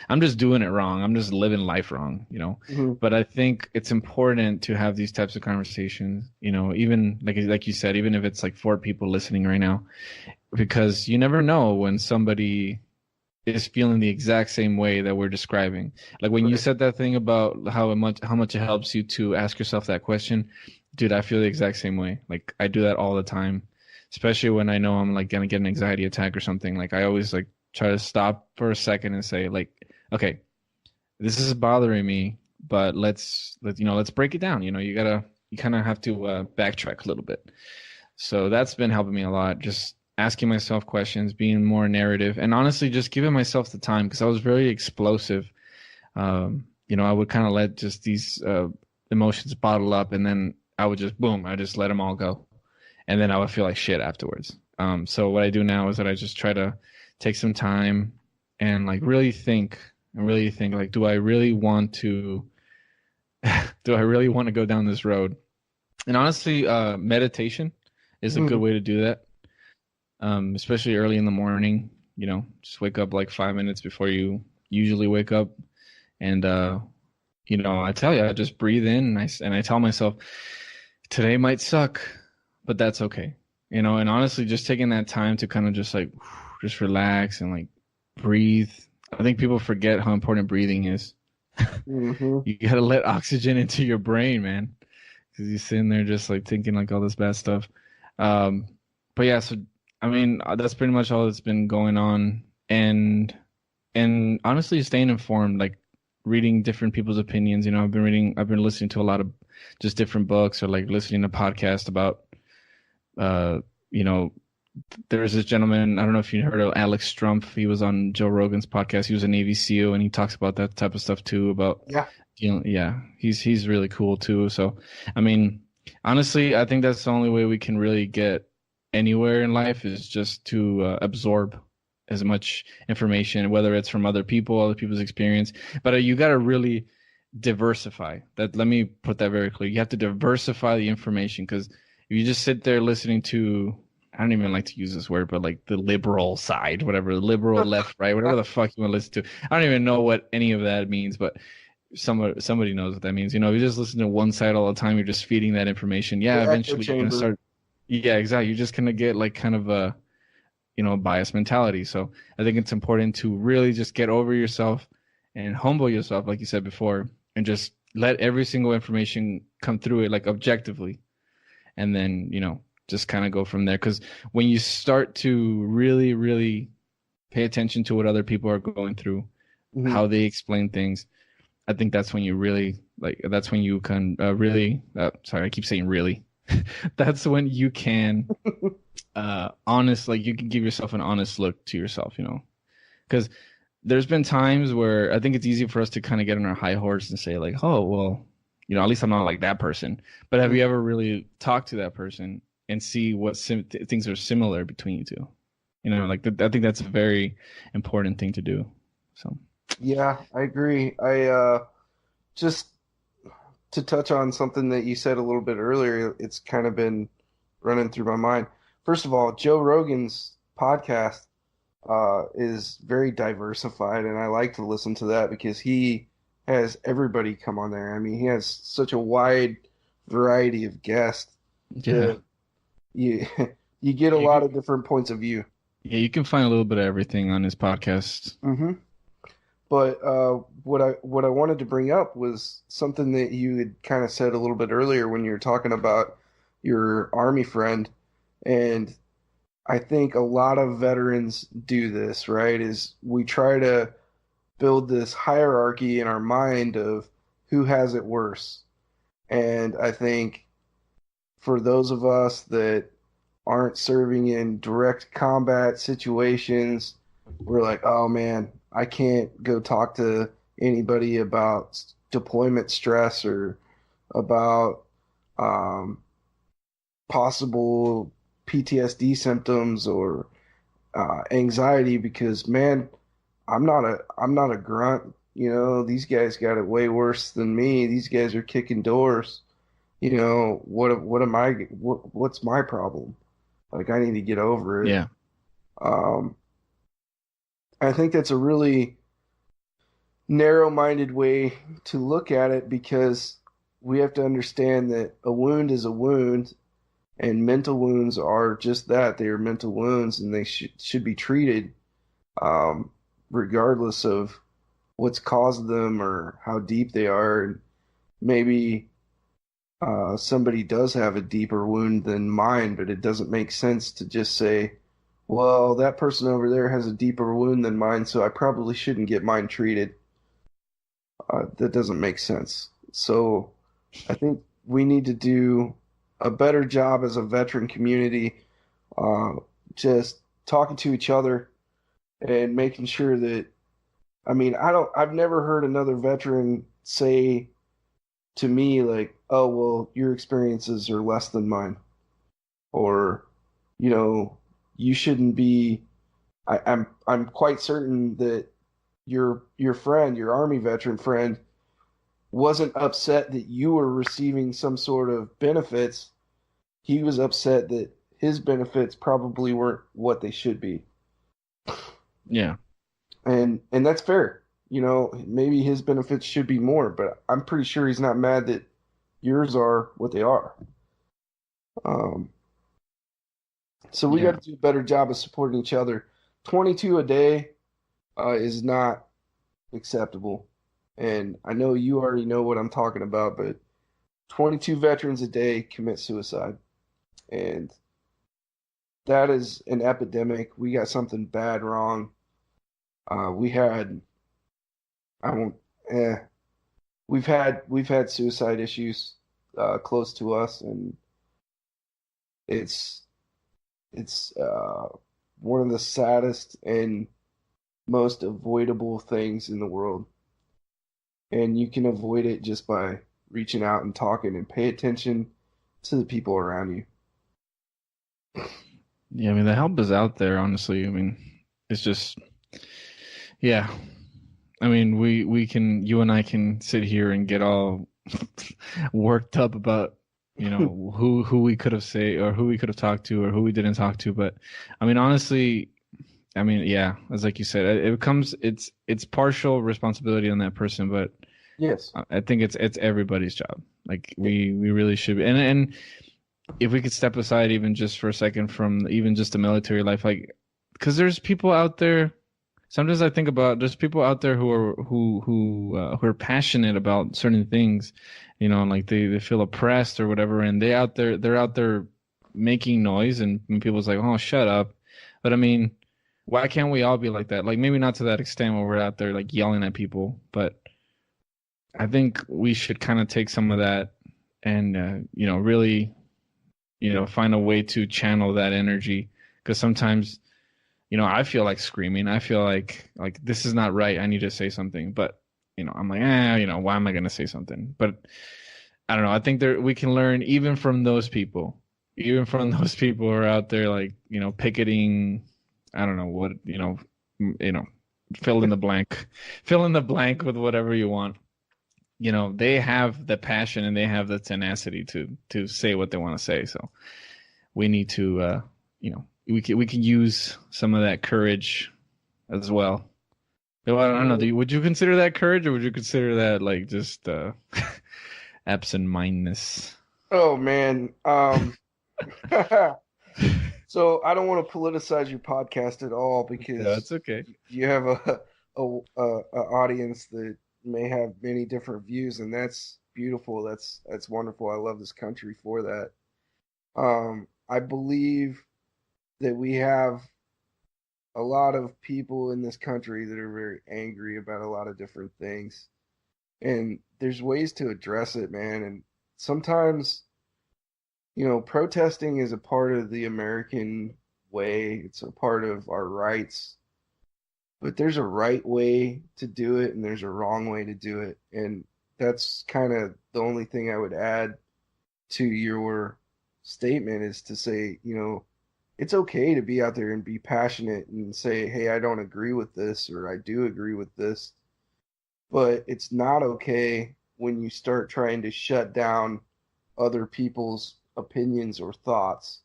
I'm just doing it wrong. I'm just living life wrong. Hmm. But I think it's important to have these types of conversations, even like you said, even if it's like four people listening right now, because you never know when somebody is feeling the exact same way that we're describing. Like when you Right. said that thing about how much it helps you to ask yourself that question, dude, I feel the exact same way. Like I do that all the time, especially when I know I'm like gonna get an anxiety attack or something. Like I always like try to stop for a second and say like, okay, this is bothering me, but let's break it down. You kind of have to backtrack a little bit. So that's been helping me a lot. Just asking myself questions, being more narrative, and honestly, just giving myself the time because I was very explosive. I would kind of let just these emotions bottle up, and then I would just boom, I just let them all go, and then I would feel like shit afterwards. So what I do now is that I just try to take some time and like really think like, do I really want to, do I really want to go down this road? And honestly, meditation is a good Hmm. way to do that, especially early in the morning. Just wake up like 5 minutes before you usually wake up, and I tell you, I just breathe in and I tell myself today might suck, but that's okay. And honestly, just taking that time to kind of just like just relax and like breathe. I think people forget how important breathing is. Hmm. You gotta let oxygen into your brain, man, because you're sitting there just like thinking like all this bad stuff. Um, but yeah, so I mean, that's pretty much all that's been going on, and honestly, staying informed, like reading different people's opinions. I've been listening to a lot of just different books or like listening to podcasts about, uh, you know, there was this gentleman. I don't know if you heard of Alex Strumpf. He was on Joe Rogan's podcast. He was a Navy SEAL, and he talks about that type of stuff too. About, Yeah. yeah, he's really cool too. So, I mean, honestly, I think that's the only way we can really get anywhere in life is just to absorb as much information, whether it's from other people, other people's experience. But you got to really diversify. That, let me put that very clear. You have to diversify the information because if you just sit there listening to, I don't even like to use this word, but like the liberal side, whatever, liberal left, right, whatever the fuck you want to listen to. I don't even know what any of that means, but somebody knows what that means. You know, if you just listen to one side all the time, you're just feeding that information. Yeah, The echo eventually you're gonna chamber. start. Yeah, exactly. You're just gonna get like kind of a biased mentality. So I think it's important to really just get over yourself and humble yourself, like you said before, and just let every single information come through it like objectively, and then just kind of go from there. Because when you start to really, really pay attention to what other people are going through, Mhm. how they explain things, I think that's when you really that's when you can really sorry, I keep saying really. That's when you can honest, like you can give yourself an honest look to yourself, because there's been times where I think it's easy for us to kind of get on our high horse and say like, oh well, at least I'm not like that person. But have you ever really talked to that person and see what things are similar between you two? Like I think that's a very important thing to do. So Yeah, I agree. I just to touch on something that you said a little bit earlier, it's kind of been running through my mind. First of all, Joe Rogan's podcast is very diversified, and I like to listen to that because he has everybody come on there. I mean, he has such a wide variety of guests yeah, that you you get a you lot can, of different points of view. yeah, you can find a little bit of everything on his podcast. Hmm. But what I wanted to bring up was something that you had kind of said a little bit earlier when you were talking about your army friend, and I think a lot of veterans do this, right? Is we try to build this hierarchy in our mind of who has it worse. And I think for those of us that aren't serving in direct combat situations, we're like, oh man, I can't go talk to anybody about deployment stress or about um, possible PTSD symptoms or anxiety because man, I'm not a grunt. These guys got it way worse than me. These guys are kicking doors. What am I? What's my problem? Like I need to get over it. Yeah, Um, I think that's a really narrow-minded way to look at it because we have to understand that a wound is a wound, and mental wounds are just that. They are mental wounds, and they should be treated um, regardless of what's caused them or how deep they are. And maybe somebody does have a deeper wound than mine, but it doesn't make sense to just say, well, that person over there has a deeper wound than mine, so I probably shouldn't get mine treated. That doesn't make sense. So I think we need to do a better job as a veteran community, uh, just talking to each other and making sure that, I mean, I've never heard another veteran say to me like, "Oh, well, your experiences are less than mine," or, you know, you shouldn't be. I'm quite certain that your friend, your Army veteran friend, wasn't upset that you were receiving some sort of benefits. He was upset that his benefits probably weren't what they should be, yeah, and that's fair. Maybe his benefits should be more, but I'm pretty sure he's not mad that yours are what they are. Um, so we yeah. got to do a better job of supporting each other. 22 a day is not acceptable. And I know you already know what I'm talking about, but 22 veterans a day commit suicide. And that is an epidemic. We got something bad wrong. We had, I won't, eh, we've had suicide issues close to us, and it's it's one of the saddest and most avoidable things in the world. And you can avoid it just by reaching out and talking and pay attention to the people around you. Yeah, I mean the help is out there, honestly. I mean, it's just yeah. I mean, you and I can sit here and get all worked up about, who we could have say or who we could have talked to or who we didn't talk to, but I mean, honestly, I mean, yeah, as like you said, it's partial responsibility on that person, but Yes. I think it's everybody's job. Like we really should be. And if we could step aside even just for a second from even just the military life, like, because there's people out there. Sometimes I think about there's people out there who are passionate about certain things, you know, and like they feel oppressed or whatever, and they're out there making noise, and people's like, oh, shut up. But I mean, why can't we all be like that? Like maybe not to that extent where we're out there like yelling at people, but I think we should kind of take some of that and you know, really, you know, find a way to channel that energy, because sometimes, you know, I feel like screaming. I feel like this is not right. I need to say something, but you know, I'm like, you know, why am I going to say something? But I don't know. I think there we can learn even from those people, even from those people who are out there, like, you know, picketing. I don't know what, you know, fill in the blank, fill in the blank with whatever you want. You know, they have the passion and they have the tenacity to say what they want to say. So we need to, you know, we can use some of that courage as well. Well, I don't know. Would you consider that courage, or would you consider that like just absent-mindedness? Oh man. So I don't want to politicize your podcast at all Yeah, because it's okay. you have a audience that may have many different views, and that's beautiful. That's wonderful. I love this country for that. I believe that we have a lot of people in this country that are very angry about a lot of different things, and there's ways to address it, man. And sometimes, protesting is a part of the American way. It's a part of our rights. But there's a right way to do it and there's a wrong way to do it. And that's kind of the only thing I would add to your statement is to say, it's okay to be out there and be passionate and say, hey, I don't agree with this or I do agree with this. But it's not okay when you start trying to shut down other people's opinions or thoughts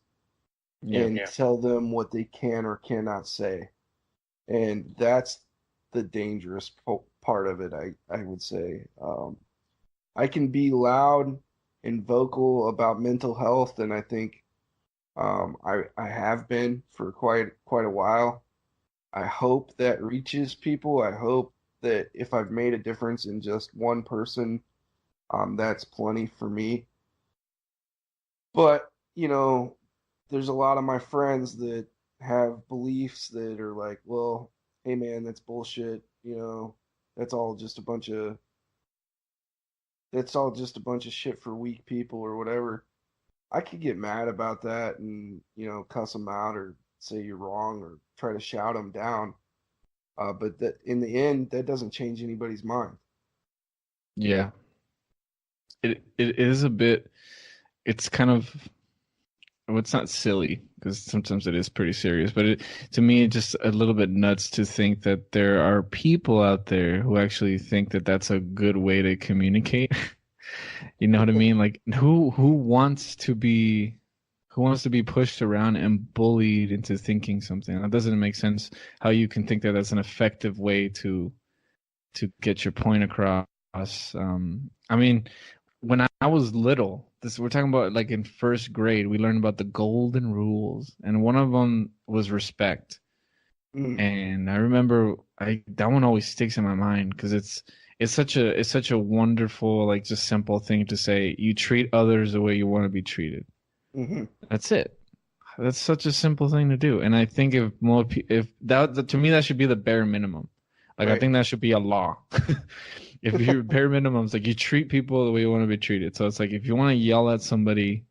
Yeah. and tell them what they can or cannot say. And that's the dangerous part of it, I would say. I can be loud and vocal about mental health, and I think I have been for quite a while. I hope that reaches people. I hope that if I've made a difference in just one person, that's plenty for me. But, there's a lot of my friends that have beliefs that are like, well, hey man, that's bullshit. That's all just a bunch of that's all just a bunch of shit for weak people or whatever. I could get mad about that and, cuss them out or say you're wrong or try to shout them down. But that in the end, that doesn't change anybody's mind. Yeah. It is a bit. It's kind of. Well, it's not silly because sometimes it is pretty serious, but to me, it's just a little bit nuts to think that there are people out there who actually think that that's a good way to communicate. You know what I mean? Like who wants to be pushed around and bullied into thinking something? That doesn't make sense. How you can think that that's an effective way to get your point across. I mean, when I was little, this we're talking about like in first grade, we learned about the golden rules, and one of them was respect. Mm, And I remember I that one always sticks in my mind because it's such a wonderful, like, just simple thing to say. You treat others the way you want to be treated. hmm That's it. That's such a simple thing to do. And I think if more if that to me that should be the bare minimum. Like I right. think that should be a law. If your bare minimum is like you treat people the way you want to be treated. So it's like if you want to yell at somebody,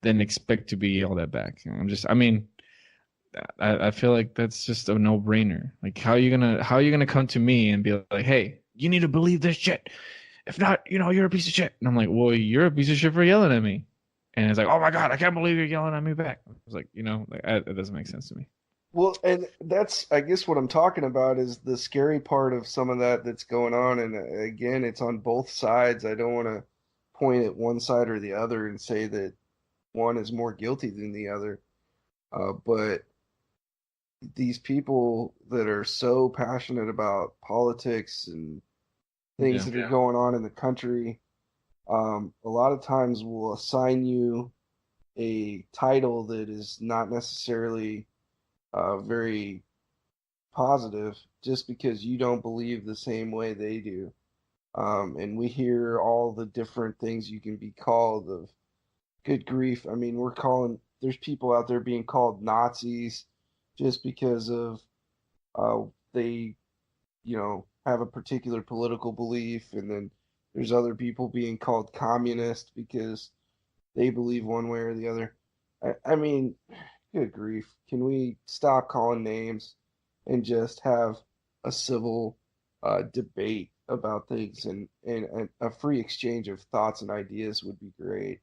then expect to be yelled at back. I mean, I feel like that's just a no brainer. Like how are you gonna come to me and be like, hey, you need to believe this shit. If not, you're a piece of shit. And I'm like, well, you're a piece of shit for yelling at me. And it's like, oh my god, I can't believe you're yelling at me back. I was like, like it doesn't make sense to me. Well, and that's, I guess, what I'm talking about is the scary part of some of that that's going on. And again, it's on both sides. I don't want to point at one side or the other and say that one is more guilty than the other. But these people that are so passionate about politics and things Yeah. that are going on in the country, a lot of times will assign you a title that is not necessarily very positive just because you don't believe the same way they do. And we hear all the different things you can be called of good grief. I mean, there's people out there being called Nazis just because of they, have a particular political belief, and then there's other people being called communist because they believe one way or the other. I mean, good grief. Can we stop calling names and just have a civil debate about things, and a free exchange of thoughts and ideas would be great.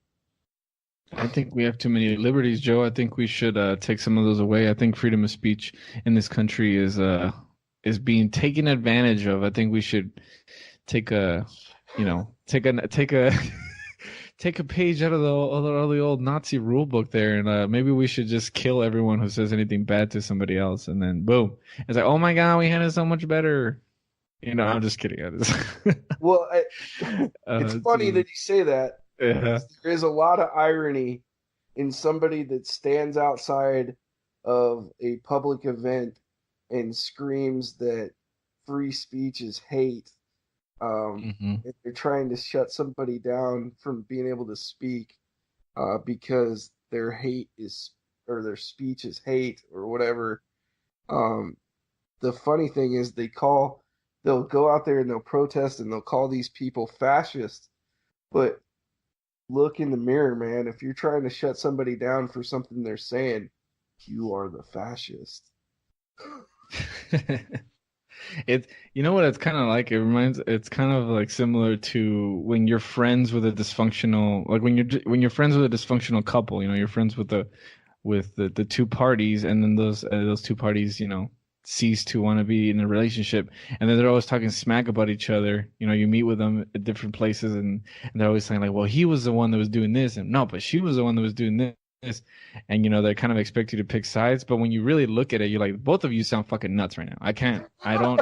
I think we have too many liberties, Joe. I think we should take some of those away. I think freedom of speech in this country is being taken advantage of. I think we should take a, take a take a page out of the old Nazi rule book there, and maybe we should just kill everyone who says anything bad to somebody else, and then boom, it's like, oh my god, we had it so much better. I'm just kidding. Well, it's uh, funny that you say that yeah. because there is a lot of irony in somebody that stands outside of a public event and screams that free speech is hate. Hmm. If they're trying to shut somebody down from being able to speak because their hate is or their speech is hate or whatever. Um, the funny thing is they'll go out there and they'll protest and they'll call these people fascists, but look in the mirror, man. If you're trying to shut somebody down for something they're saying, you are the fascist. It you know what it's kind of like? It's kind of like similar to when you're friends with a dysfunctional, like when you're friends with a dysfunctional couple, you're friends with the two parties, and then those two parties, cease to want to be in a relationship, and then they're always talking smack about each other. You meet with them at different places, and they're always saying like, well, he was the one that was doing this, and no, but she was the one that was doing this, and they kind of expect you to pick sides, but when you really look at it, you're like, both of you sound fucking nuts right now. I don't.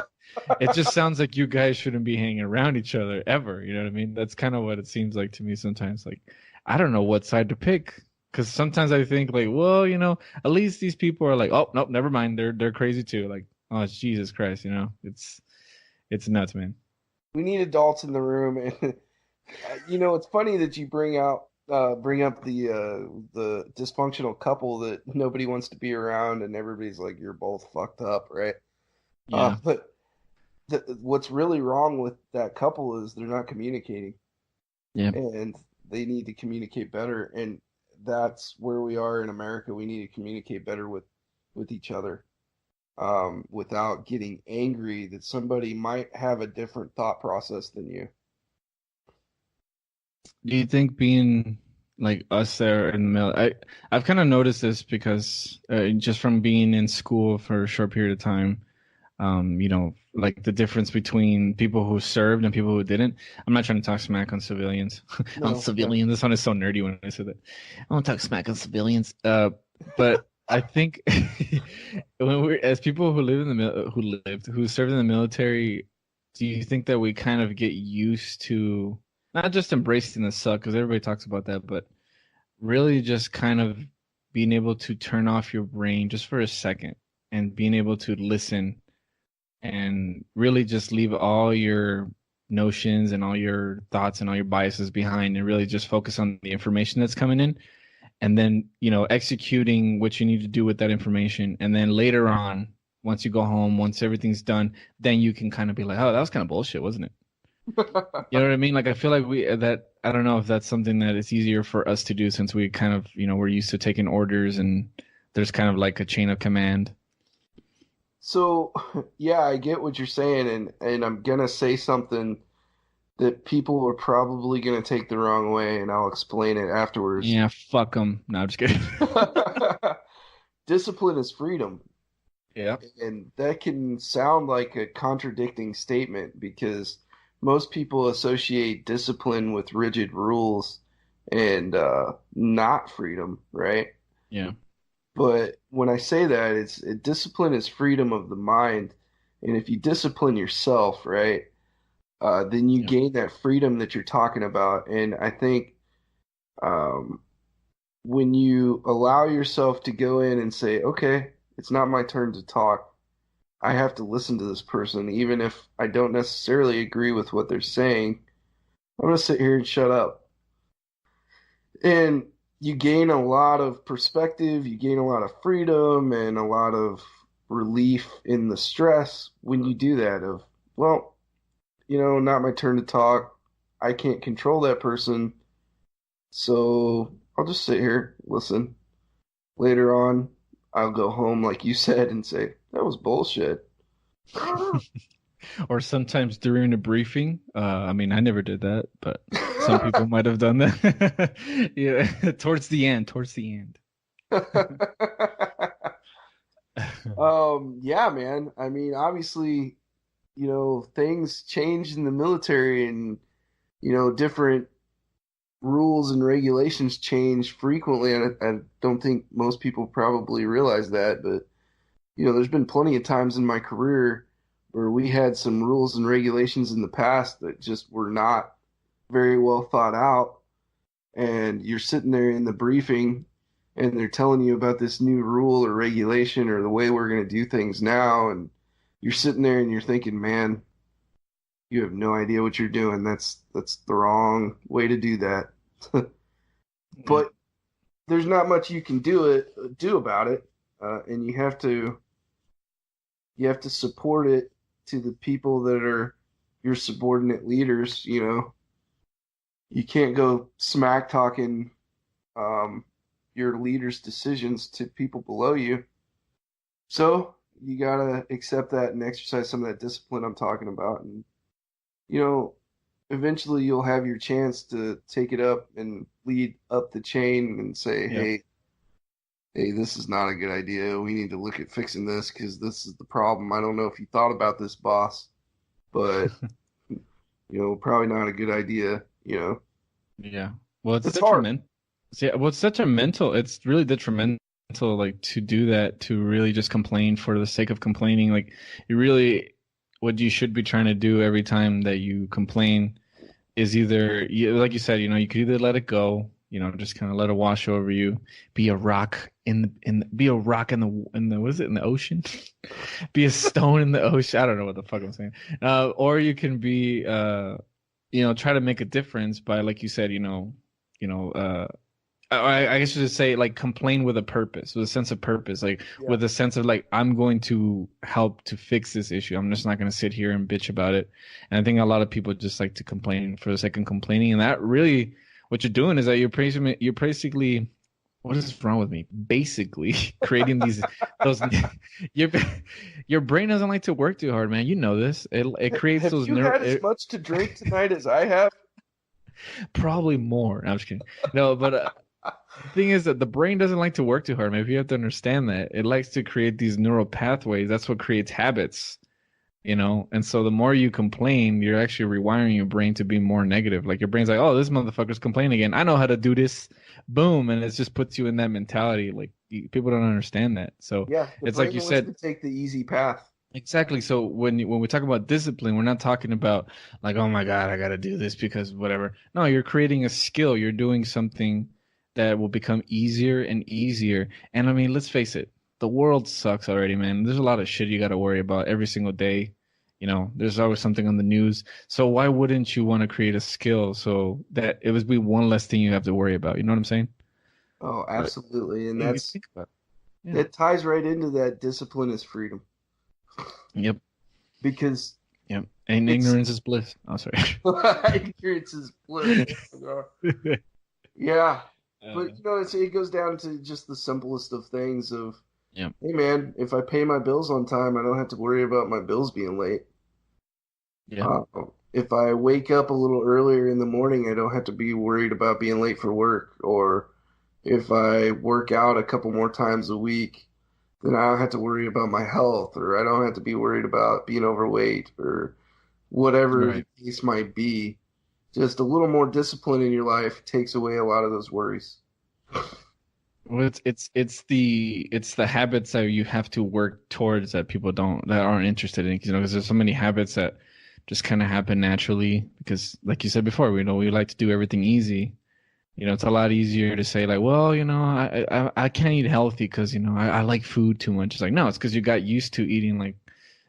It just sounds like you guys shouldn't be hanging around each other ever. You know what I mean? That's kind of what it seems like to me sometimes. Like, I don't know what side to pick. Because sometimes I think like, well, at least these people are like, oh, nope, never mind. They're crazy too. Like, oh, Jesus Christ, it's nuts, man. We need adults in the room, and it's funny that you bring up the dysfunctional couple that nobody wants to be around, and everybody's like, you're both fucked up, right? Yeah. But what's really wrong with that couple is they're not communicating, Yeah. and they need to communicate better. And that's where we are in America. We need to communicate better with each other, without getting angry that somebody might have a different thought process than you. Do you think being like us there in the middle, I've kind of noticed this because just from being in school for a short period of time, like the difference between people who served and people who didn't. I'm not trying to talk smack on civilians. On No, no. civilians, this one is so nerdy when I said that. I don't talk smack on civilians. But I think when we're as people who live in the who served in the military, do you think that we kind of get used to not just embracing the suck because everybody talks about that, but really just kind of being able to turn off your brain just for a second and being able to listen and really just leave all your notions and all your thoughts and all your biases behind and really just focus on the information that's coming in and then executing what you need to do with that information, and then later on, once you go home, once everything's done, then you can kind of be like, oh, that was kind of bullshit, wasn't it? You know what I mean? Like, I feel like I don't know if that's something that is easier for us to do since we kind of, we're used to taking orders and there's kind of like a chain of command. So, yeah, I get what you're saying, and I'm gonna say something that people are probably gonna take the wrong way, and I'll explain it afterwards. Yeah, fuck them. No, I'm just kidding. Discipline is freedom, Yeah. and that can sound like a contradicting statement because most people associate discipline with rigid rules and not freedom, right? Yeah. But when I say that, discipline is freedom of the mind, and if you discipline yourself, right? then you Yeah. gain that freedom that you're talking about. And I think um, when you allow yourself to go in and say, okay, it's not my turn to talk. I have to listen to this person, even if I don't necessarily agree with what they're saying. I'm going to sit here and shut up. And you gain a lot of perspective, you gain a lot of freedom and a lot of relief in the stress when you do that of, well, not my turn to talk. I can't control that person. So I'll just sit here, listen. Later on, I'll go home, like you said, and say, that was bullshit. Or sometimes during a briefing. I mean, I never did that, but some people might have done that. Yeah, towards the end. Towards the end. Yeah, man. I mean, obviously, things change in the military and, different rules and regulations change frequently. And I don't think most people probably realize that, but, there's been plenty of times in my career where we had some rules and regulations in the past that just were not very well thought out. And you're sitting there in the briefing and they're telling you about this new rule or regulation or the way we're going to do things now. And you're sitting there and you're thinking, man, you have no idea what you're doing. That's the wrong way to do that. Yeah. But there's not much you can do about it, and you have to support it to the people that are your subordinate leaders. You can't go smack talking um, your leader's decisions to people below you. So you gotta accept that and exercise some of that discipline I'm talking about, and you know, eventually you'll have your chance to take it up and lead up the chain and say, Yeah. hey, this is not a good idea. We need to look at fixing this because this is the problem. I don't know if you thought about this, boss, but probably not a good idea. Yeah. Well, it's It's hard. detrimental. Yeah. Well, it's such a mental. It's really detrimental, like to do that, to really just complain for the sake of complaining. Like, you really, what you should be trying to do every time that you complain is either, like you said, you could either let it go, just kind of let it wash over you, be a rock be a rock in the what is it, in the ocean, be a stone in the ocean. I don't know what the fuck I'm saying. Or you can be, try to make a difference by, like you said, you know, I guess you should say, like, complain with a purpose, with a sense of purpose, like Yeah. with a sense of, like, I'm going to help to fix this issue. I'm just not going to sit here and bitch about it. And I think a lot of people just like to complain for the sake of complaining, and that really, what you're doing is that you're basically, what is wrong with me? Basically, creating those. Your your brain doesn't like to work too hard, man. You know this. It creates Have those you had as much to drink tonight as I have? probably more. No, I'm just kidding. No, but the thing is that the brain doesn't like to work too hard. Maybe you have to understand that it likes to create these neural pathways. That's what creates habits, And so the more you complain, you're actually rewiring your brain to be more negative. Like, your brain's like, "Oh, this motherfucker's complaining again. I know how to do this." Boom, and it just puts you in that mentality. Like, people don't understand that. So Yeah, the it's like brain you wants said. to take the easy path. Exactly. So when we talk about discipline, we're not talking about, like, oh my God, I got to do this because whatever. No, you're creating a skill. You're doing something that will become easier and easier. And I mean, let's face it, the world sucks already, man. There's a lot of shit you got to worry about every single day. There's always something on the news. So why wouldn't you want to create a skill so that it would be one less thing you have to worry about? You know what I'm saying? Oh, Right. absolutely. And You that's think about it. Yeah. that ties right into that discipline is freedom Yep. because Yep. And it's ignorance is bliss. Oh, sorry. ignorance is bliss. Yeah, but uh, it goes down to just the simplest of things of, yeah. hey man, if I pay my bills on time, I don't have to worry about my bills being late. Yeah. Uh, if I wake up a little earlier in the morning, I don't have to be worried about being late for work. Or if I work out a couple more times a week, then I don't have to worry about my health, or I don't have to be worried about being overweight, or whatever the Right. case might be. Just a little more discipline in your life takes away a lot of those worries. Well, it's the habits that you have to work towards that people don't that aren't interested in, because there's so many habits that just kind of happen naturally because, like you said before, we like to do everything easy. It's a lot easier to say like, well, I can't eat healthy because I like food too much. It's like, no, it's because you got used to eating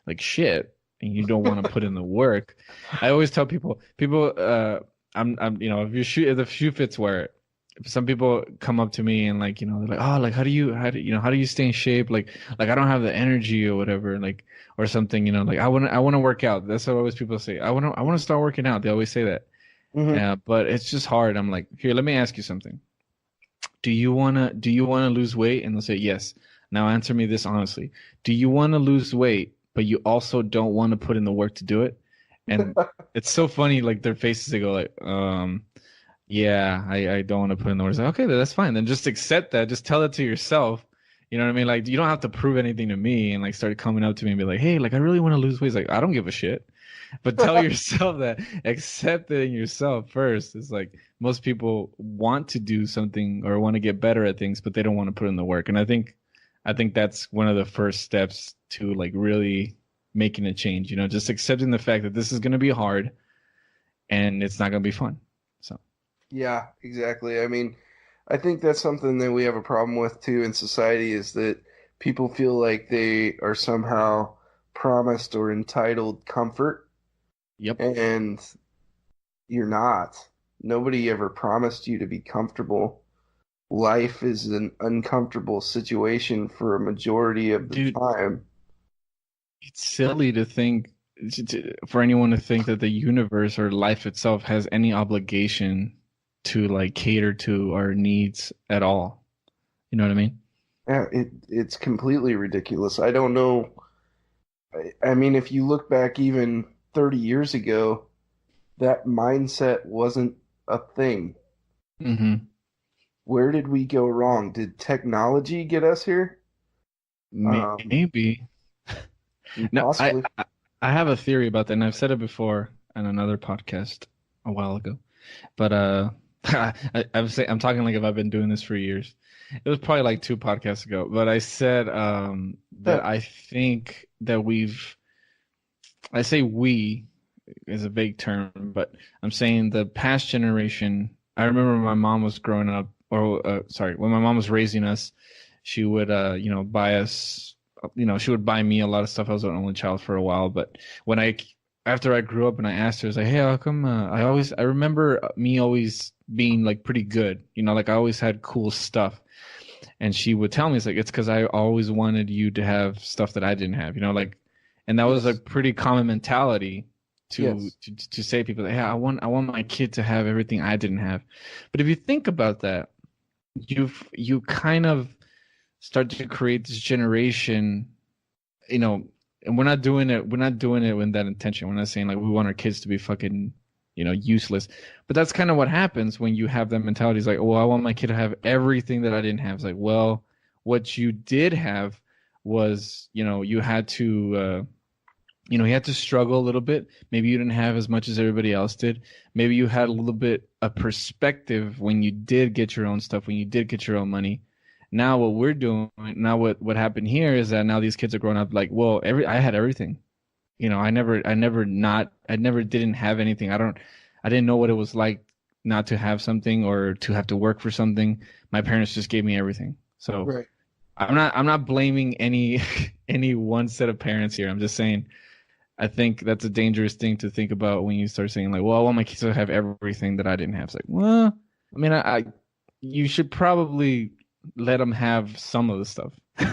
like shit and you don't want to put in the work. I always tell people, if the shoe fits, wear it. Some people come up to me and like, they're like, oh, like how do you stay in shape? Like I don't have the energy or whatever, like, or something, like I want to work out. That's what always people say. I want to start working out. They always say that. Hmm. But it's just hard. I'm like, here, let me ask you something. Do you wanna lose weight? And they'll say yes. Now answer me this honestly. Do you want to lose weight, but you also don't want to put in the work to do it? And it's so funny, like their faces, they go like, yeah, I don't want to put in the work. It's like, okay, that's fine. Then just accept that. Just tell it to yourself. You know what I mean? Like you don't have to prove anything to me and like start coming up to me and be like, hey, like I really want to lose weight. It's like I don't give a shit. But tell yourself that, accept it in yourself first. It's like most people want to do something or want to get better at things, but they don't want to put in the work. And I think that's one of the first steps to like really making a change, just accepting the fact that this is going to be hard and it's not going to be fun. So, Yeah, exactly. I mean, I think that's something that we have a problem with too in society is that people feel like they are somehow promised or entitled comfort, yep. and you're not. Nobody ever promised you to be comfortable. Life is an uncomfortable situation for a majority of the Dude, time. it's silly to think for anyone to think that the universe or life itself has any obligation to like cater to our needs at all. You know what I mean? Yeah, it's completely ridiculous. I don't know. I mean, if you look back even 30 years ago, that mindset wasn't a thing. Mm-hmm. Where did we go wrong? Did technology get us here? Um, Maybe. No, Possibly. I have a theory about that, and I've said it before on another podcast a while ago. But I'm talking like if I've been doing this for years. It was probably like two podcasts ago, but I said that I think that I say we is a vague term, but I'm saying the past generation. I remember when my mom was growing up, or sorry, when my mom was raising us, she would buy us, she would buy me a lot of stuff. I was an only child for a while, but when after I grew up and I asked her, I was like, hey, how come I remember me always being like pretty good, like I always had cool stuff. And she would tell me, it's like, it's because I always wanted you to have stuff that I didn't have, like, and that was a Yes. pretty common mentality to Yes. to say to people that, hey, I want my kid to have everything I didn't have. But if you think about that, you kind of start to create this generation, you know, and we're not doing it with that intention. We're not saying like we want our kids to be fucking, useless. But that's kind of what happens when you have that mentality. It's like, well, I want my kid to have everything that I didn't have. It's like, well, what you did have was, you had to you had to struggle a little bit. Maybe you didn't have as much as everybody else did. Maybe you had a little bit of perspective when you did get your own stuff, when you did get your own money. Now what we're doing, now what happened here is that now these kids are growing up like, well, I had everything. I never didn't have anything. I didn't know what it was like not to have something or to have to work for something. My parents just gave me everything. So Right. I'm not blaming any any one set of parents here. I'm just saying I think that's a dangerous thing to think about when you start saying like, well, I want my kids to have everything that I didn't have. It's like, well, I mean, you should probably let them have some of the stuff, Do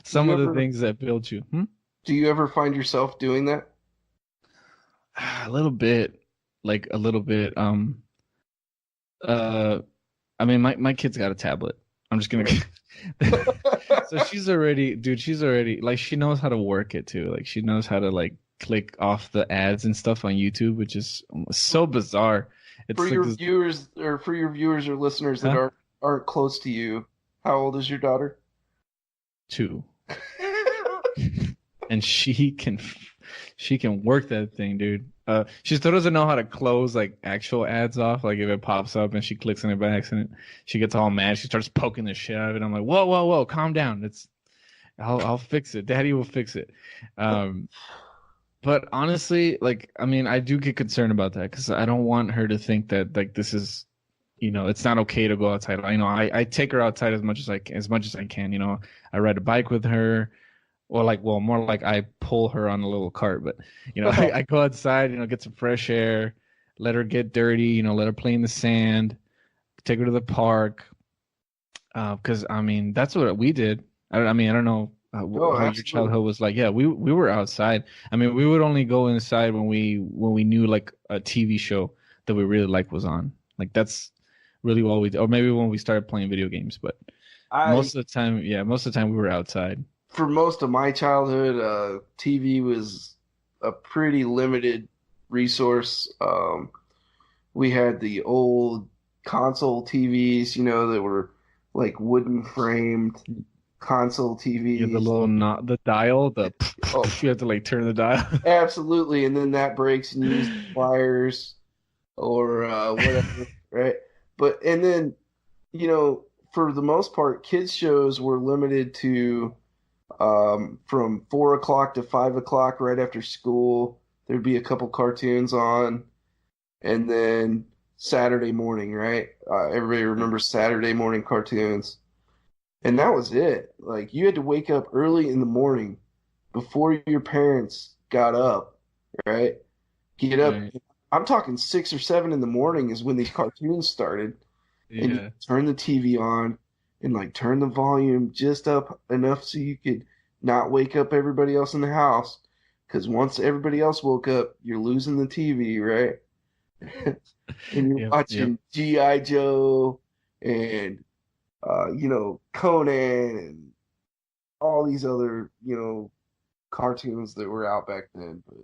some you of the ever things that build you. do you ever find yourself doing that? A little bit, like a little bit. Uh, I mean, my kid's got a tablet. I'm just gonna. Right. So she's already like she knows how to work it too. Like she knows how to like click off the ads and stuff on YouTube, which is so bizarre. For It's like your this, viewers or for your viewers or listeners that huh? aren't close to you, how old is your daughter? Two, and she can work that thing, dude. She still doesn't know how to close like actual ads off. Like if it pops up and she clicks on it by accident, she gets all mad. She starts poking the shit out of it. I'm like, whoa, whoa, whoa, calm down. I'll fix it. Daddy will fix it. Um, But honestly, like, I mean, I do get concerned about that because I don't want her to think that like this is, it's not okay to go outside. I take her outside as much as I can. I ride a bike with her, or like, well, more like I pull her on a little cart. But I go outside, get some fresh air, let her get dirty, let her play in the sand, take her to the park. Because I mean, that's what we did. I mean, I don't know Oh, how your absolutely. childhood was like. Yeah, we were outside. I mean, we would only go inside when we knew like a TV show that we really liked was on. Like that's really all we did. Or maybe when we started playing video games. But I most of the time, yeah, most of the time we were outside. For most of my childhood, TV was a pretty limited resource. We had the old console TVs, that were like wooden framed console You had the TVs. little not the dial, the Oh, you have to like turn the dial. absolutely. And then that breaks and you use the pliers or whatever, right? But and then, you know, for the most part, kids shows were limited to from 4 o'clock to 5 o'clock right after school. There'd be a couple cartoons on, and then Saturday morning, right? Everybody remembers Saturday morning cartoons, and that was it. Like you had to wake up early in the morning before your parents got up, right? Get up. Right. I'm talking 6 or 7 in the morning is when these cartoons started, and you Yeah. turn the TV on and like turn the volume just up enough so you could not wake up everybody else in the house. Because once everybody else woke up, you're losing the TV, right? And you're Yep. Yep. watching G.I. Joe and Conan and all these other cartoons that were out back then. But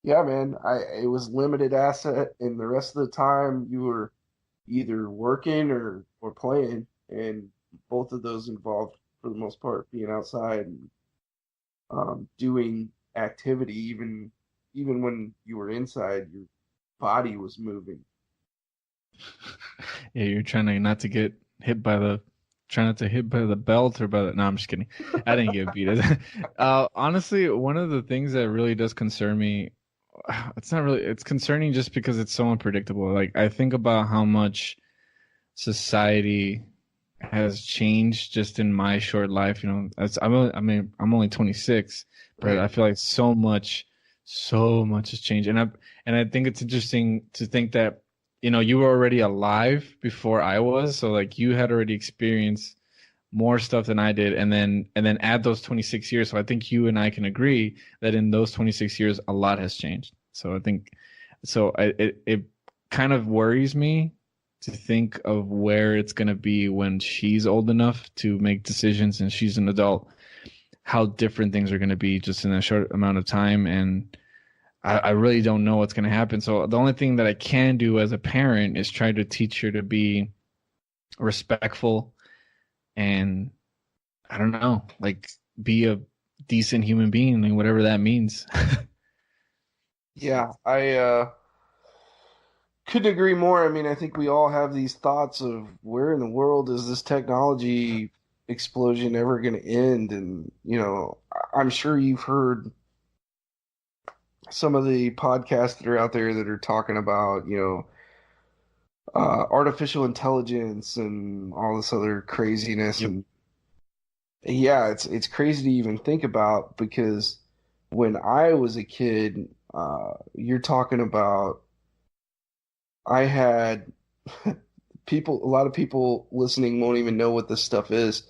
yeah, man, I it was limited asset, and the rest of the time you were either working or playing, and both of those involved for the most part being outside and doing activity. Even when you were inside, your body was moving. Yeah, you're trying to not to get hit by the trying not to hit by the belt or by the no, I'm just kidding. I didn't get beat. Honestly, one of the things that really does concern me, it's concerning just because it's so unpredictable. Like I think about how much society has changed just in my short life. I'm only 26, but Right. I feel like so much has changed, and I think it's interesting to think that you were already alive before I was, so like you had already experienced more stuff than I did, and then add those 26 years. So I think you and I can agree that in those 26 years, a lot has changed. So I think it kind of worries me to think of where it's going to be when she's old enough to make decisions and she's an adult, how different things are going to be just in a short amount of time. And I really don't know what's going to happen. So the only thing that I can do as a parent is try to teach her to be respectful and I don't know, like be a decent human being and whatever that means. Yeah, I couldn't agree more. I mean, I think we all have these thoughts of where in the world is this technology explosion ever going to end? And, I'm sure you've heard some of the podcasts that are out there that are talking about, artificial intelligence and all this other craziness. Yep. And yeah, it's crazy to even think about because when I was a kid, you're talking about I had a lot of people listening won't even know what this stuff is.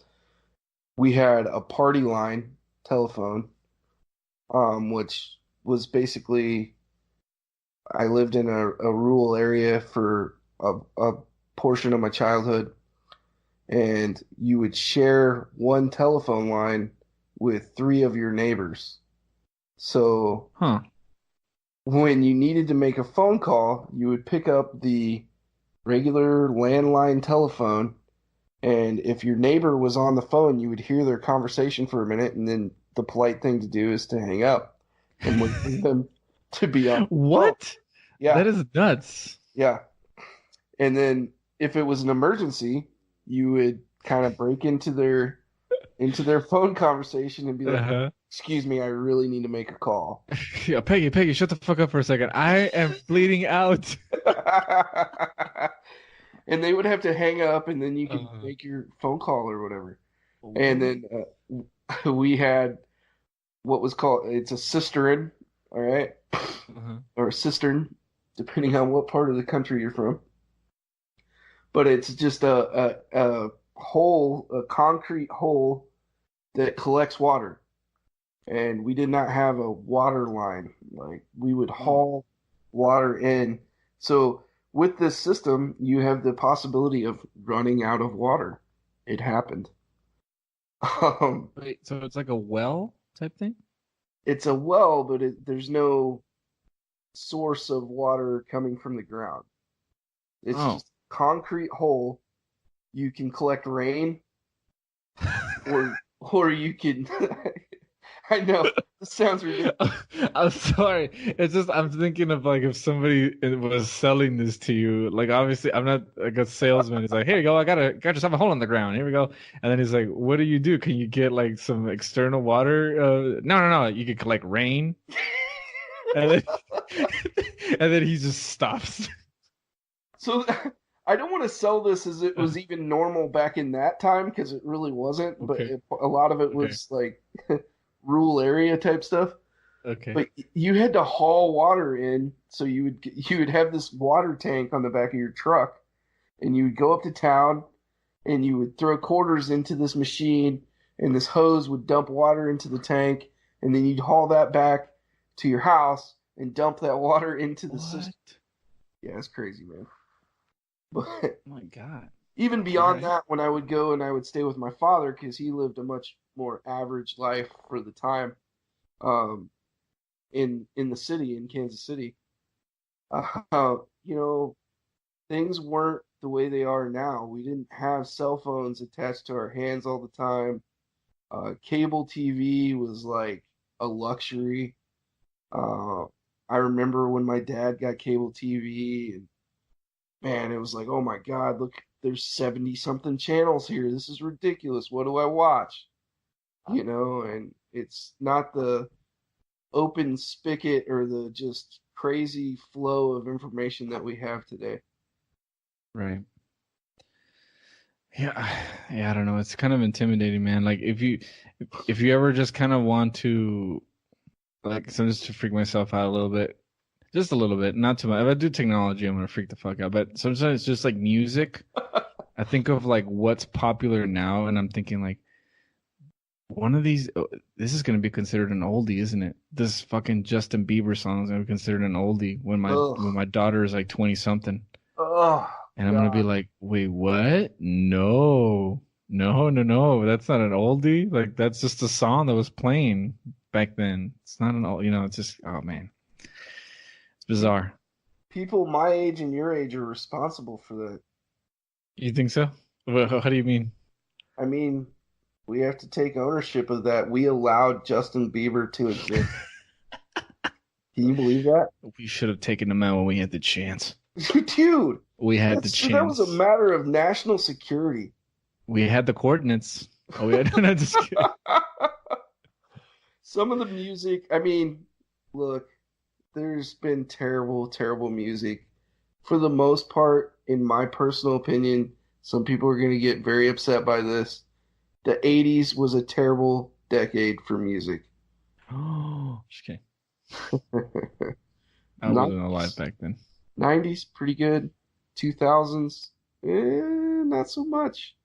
We had a party line telephone, which was basically I lived in a rural area for a portion of my childhood, and you would share one telephone line with three of your neighbors. So Huh. when you needed to make a phone call, you would pick up the regular landline telephone, and if your neighbor was on the phone, you would hear their conversation for a minute, and then the polite thing to do is to hang up and wait for them to be on the phone. What? Yeah, That is nuts. yeah. And then if it was an emergency, you would kind of break into their into their phone conversation and be like, Uh-huh. "Excuse me, I really need to make a call." Yeah, Peggy, shut the fuck up for a second. I am bleeding out. And they would have to hang up, and then you could Uh, make your phone call or whatever. And what? then we had what was called it's a cistern, all right, Uh-huh. or a cistern, depending on what part of the country you're from. But it's just a hole, a concrete hole that collects water. And we did not have a water line. Like we would Oh. haul water in. So with this system, you have the possibility of running out of water. It happened. Um, Wait, so it's like a well type thing? it's a well, but there's no source of water coming from the ground. It's Oh. just a concrete hole. You can collect rain, or you can. I know this sounds ridiculous. I'm sorry. It's just I'm thinking of like if somebody was selling this to you. Like obviously I'm not like a salesman. It's like, here you go, I got yourself a hole in the ground. Here we go. And then he's like, what do you do? Can you get like some external water? No. You can collect rain. And then and then he just stops. So I don't want to sell this as it was even normal back in that time because it really wasn't. But Okay. a lot of it Okay. was like rural area type stuff. Okay. But you had to haul water in, so you would have this water tank on the back of your truck, and you would go up to town, and you would throw quarters into this machine, and this hose would dump water into the tank, and then you'd haul that back to your house and dump that water into the system. What? Yeah, it's crazy, man. But Oh my God. even All beyond right. that, when I would go and I would stay with my father because he lived a much more average life for the time, um, in the city in Kansas City, you know, things weren't the way they are now. We didn't have cell phones attached to our hands all the time. Cable TV was like a luxury. Uh, I remember when my dad got cable TV, and man, it was like, oh my God, look, there's 70 something channels here. This is ridiculous. What do I watch? And it's not the open spigot or the just crazy flow of information that we have today. Right. Yeah, yeah, I don't know. It's kind of intimidating, man. Like if you ever just kind of want to like so just to freak myself out a little bit, just a little bit, not too much. If I do technology, I'm gonna freak the fuck out. But sometimes it's just like music. I think of like what's popular now, and I'm thinking like one of these. This is gonna be considered an oldie, isn't it? This fucking Justin Bieber song is gonna be considered an oldie Ugh, when my daughter is like 20 something. oh And I'm gonna be God. like, wait, what? No. That's not an oldie. Like that's just a song that was playing back then. It's not an old, it's just oh man, it's Pe- bizarre. People my age and your age are responsible for that. You think so? How do you mean? I mean, we have to take ownership of that. We allowed Justin Bieber to exist. Can you believe that? We should have taken them out when we had the chance. Dude, We had the that was a chance. matter of national security. We had the coordinates. Oh, we had. No, just kidding. Some of the music, I mean, look, there's been terrible, terrible music. For the most part, in my personal opinion, some people are going to get very upset by this. The 80s was a terrible decade for music. Oh, just kidding. I wasn't alive 90s, back then. 90s, pretty good. 2000s, not so much.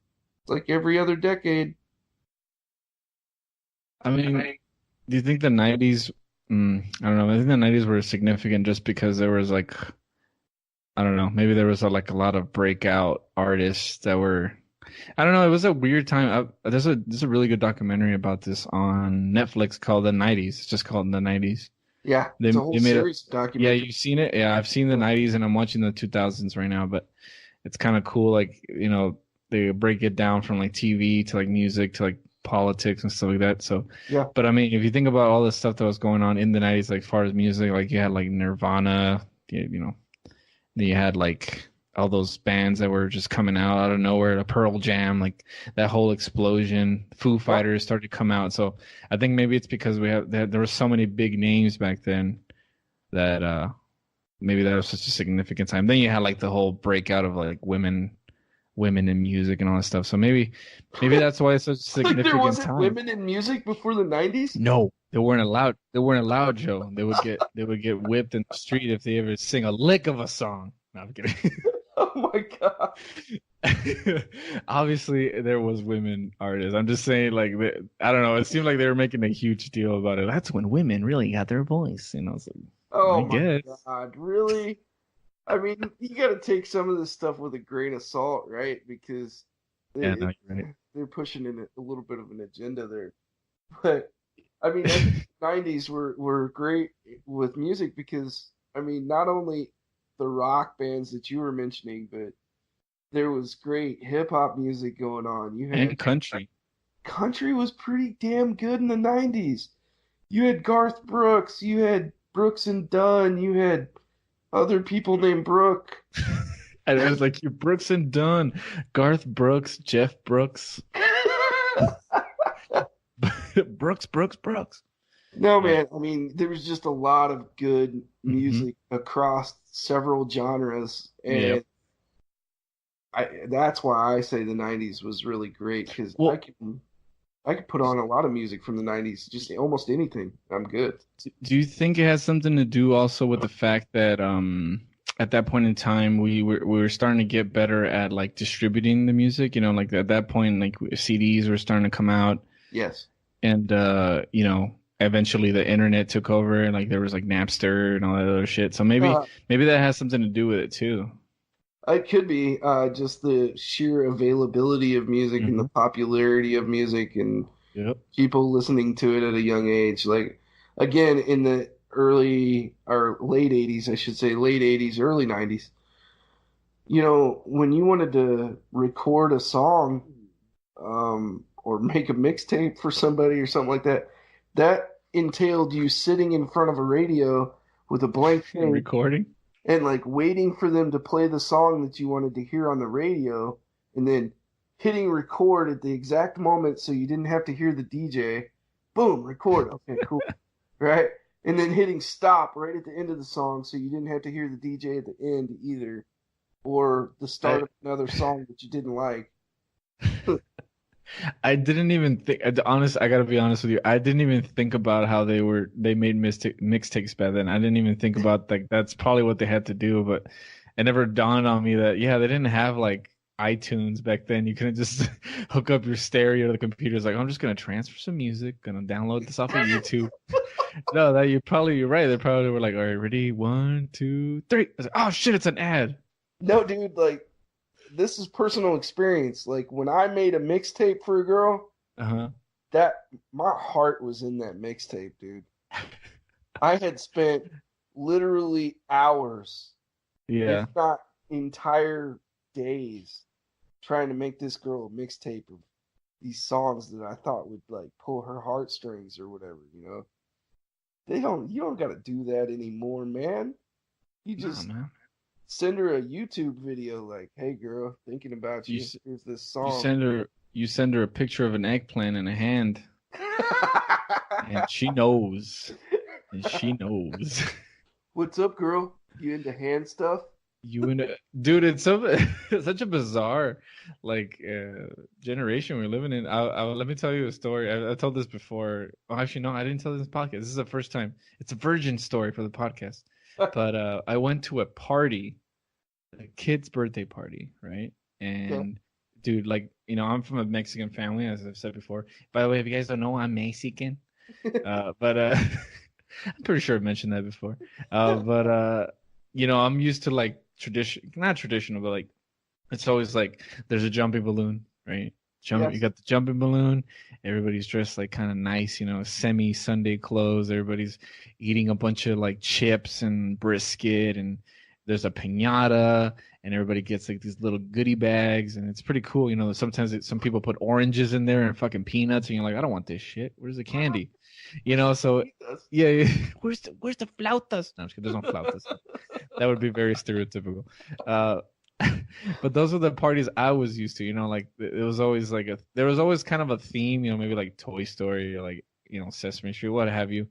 It's like every other decade. I mean, do you think the '90s? I don't know. I think the '90s were significant just because there was like I don't know. Maybe there was like a lot of breakout artists that were. I don't know. It was a weird time. There's a really good documentary about this on Netflix called The '90s. It's just called The '90s. Yeah, it's a whole They made it. series of Yeah, documentaries. you've seen it. Yeah, I've seen the '90s and I'm watching the 2000s right now. But it's kind of cool. Like they break it down from like TV to like music to like politics and stuff like that. So, Yeah, but I mean, if you think about all the stuff that was going on in the '90s, like as far as music, like you had like Nirvana, you know. Then you had like all those bands that were just coming out of nowhere, the Pearl Jam, like that whole explosion. Foo Yeah. Fighters started to come out. So I think maybe it's because there were so many big names back then that maybe that was such a significant time. Then you had like the whole breakout of like women in music and all that stuff. So maybe that's why it's such a Like there significant wasn't time. women in music before the 90s? No, they weren't allowed. They weren't allowed, Joe. They would get whipped in the street if they ever sing a lick of a song. No, I'm kidding. Oh my God. Obviously, there was women artists. I'm just saying, like, I don't know. It seemed like they were making a huge deal about it. That's when women really got their voice. You know, it's like, I Oh my guess. God. Really? I mean, you got to take some of this stuff with a grain of salt, right? Because Yeah, it, no, you're right. they're pushing in a little bit of an agenda there. But I mean, I think the 90s were great with music because I mean, not only the rock bands that you were mentioning, but there was great hip hop music going on. You had And country. country was pretty damn good in the 90s. You had Garth Brooks, you had Brooks and Dunn, you had other people named Brooke. And it was like you Brooks and Dunn, Garth Brooks, Jeff Brooks, Brooks. No, Uh, man. I mean, there was just a lot of good hmm music across several genres, Yep. and that's why I say the 90s was really great because Well, I could put on a lot of music from the 90s, just almost anything. I'm good. do you think it has something to do also with the fact that at that point in time we were starting to get better at like distributing the music, you know, like at that point like CDs were starting to come out Yes. and you know, eventually the internet took over and like there was like Napster and all that other shit. So Uh, maybe that has something to do with it too. it could be just the sheer availability of music and the Hmm. popularity of music and Yep. people listening to it at a young age. Like, again, in the early or late 80s, I should say, late 80s, early 90s, when you wanted to record a song or make a mixtape for somebody or something like that, that entailed you sitting in front of a radio with a blank tape Recording. and like waiting for them to play the song that you wanted to hear on the radio and then hitting record at the exact moment so you didn't have to hear the DJ. Boom, record. Okay, cool. Right? And then hitting stop right at the end of the song so you didn't have to hear the DJ at the end either or the start I of another song that you didn't like. I didn't even think. I gotta be honest with you. I didn't even think about how they made mixtapes back then. I didn't even think about like that's probably what they had to do. But it never dawned on me that yeah, they didn't have like iTunes back then. You couldn't just hook up your stereo to the computer. It's like I'm just gonna transfer some music, gonna download this off of YouTube. No, you're right. They probably were like, all right, ready, 1, 2, 3. I was like, oh shit, it's an ad. No, dude, like this is personal experience. Like when I made a mixtape for a girl, Uh huh. that my heart was in that mixtape, dude. I had spent literally hours, if Yeah. not entire days, trying to make this girl a mixtape of these songs that I thought would like pull her heartstrings or whatever. You don't gotta do that anymore, man. You Nah, just man. send her a YouTube video like, hey girl, thinking about You you. s- Here's this you song. send her a picture of an eggplant in a hand, and she knows, and she knows. What's up, girl? You into hand stuff? You and dude, it's so it's such a bizarre like generation we're living in. Let me tell you a story. I told this before. Oh, actually, no, I didn't tell this podcast. This is the first time. It's a virgin story for the podcast. But I went to a party, a kid's birthday party, right? Okay. And dude, like, you know, I'm from a Mexican family, as I've said before. By the way, if you guys don't know, I'm Mexican. But I'm pretty sure I've mentioned that before. But you know, I'm used to like not traditional, but like it's always like there's a jumping balloon, right? You Yes. got the jumping balloon. Everybody's dressed like kind of nice, you know, semi Sunday clothes. Everybody's eating a bunch of like chips and brisket, and there's a piñata, and everybody gets like these little goodie bags, and it's pretty cool. You know, sometimes some people put oranges in there and fucking peanuts, and you're like, I don't want this shit. Where's the candy? You know, so Jesus. yeah, yeah. Where's the flautas? No, I'm just kidding. There's no flautas. That would be very stereotypical. Uh, But those were the parties I was used to. Like it was always like there was always kind of a theme. Maybe like Toy Story or like Sesame Street, what have you.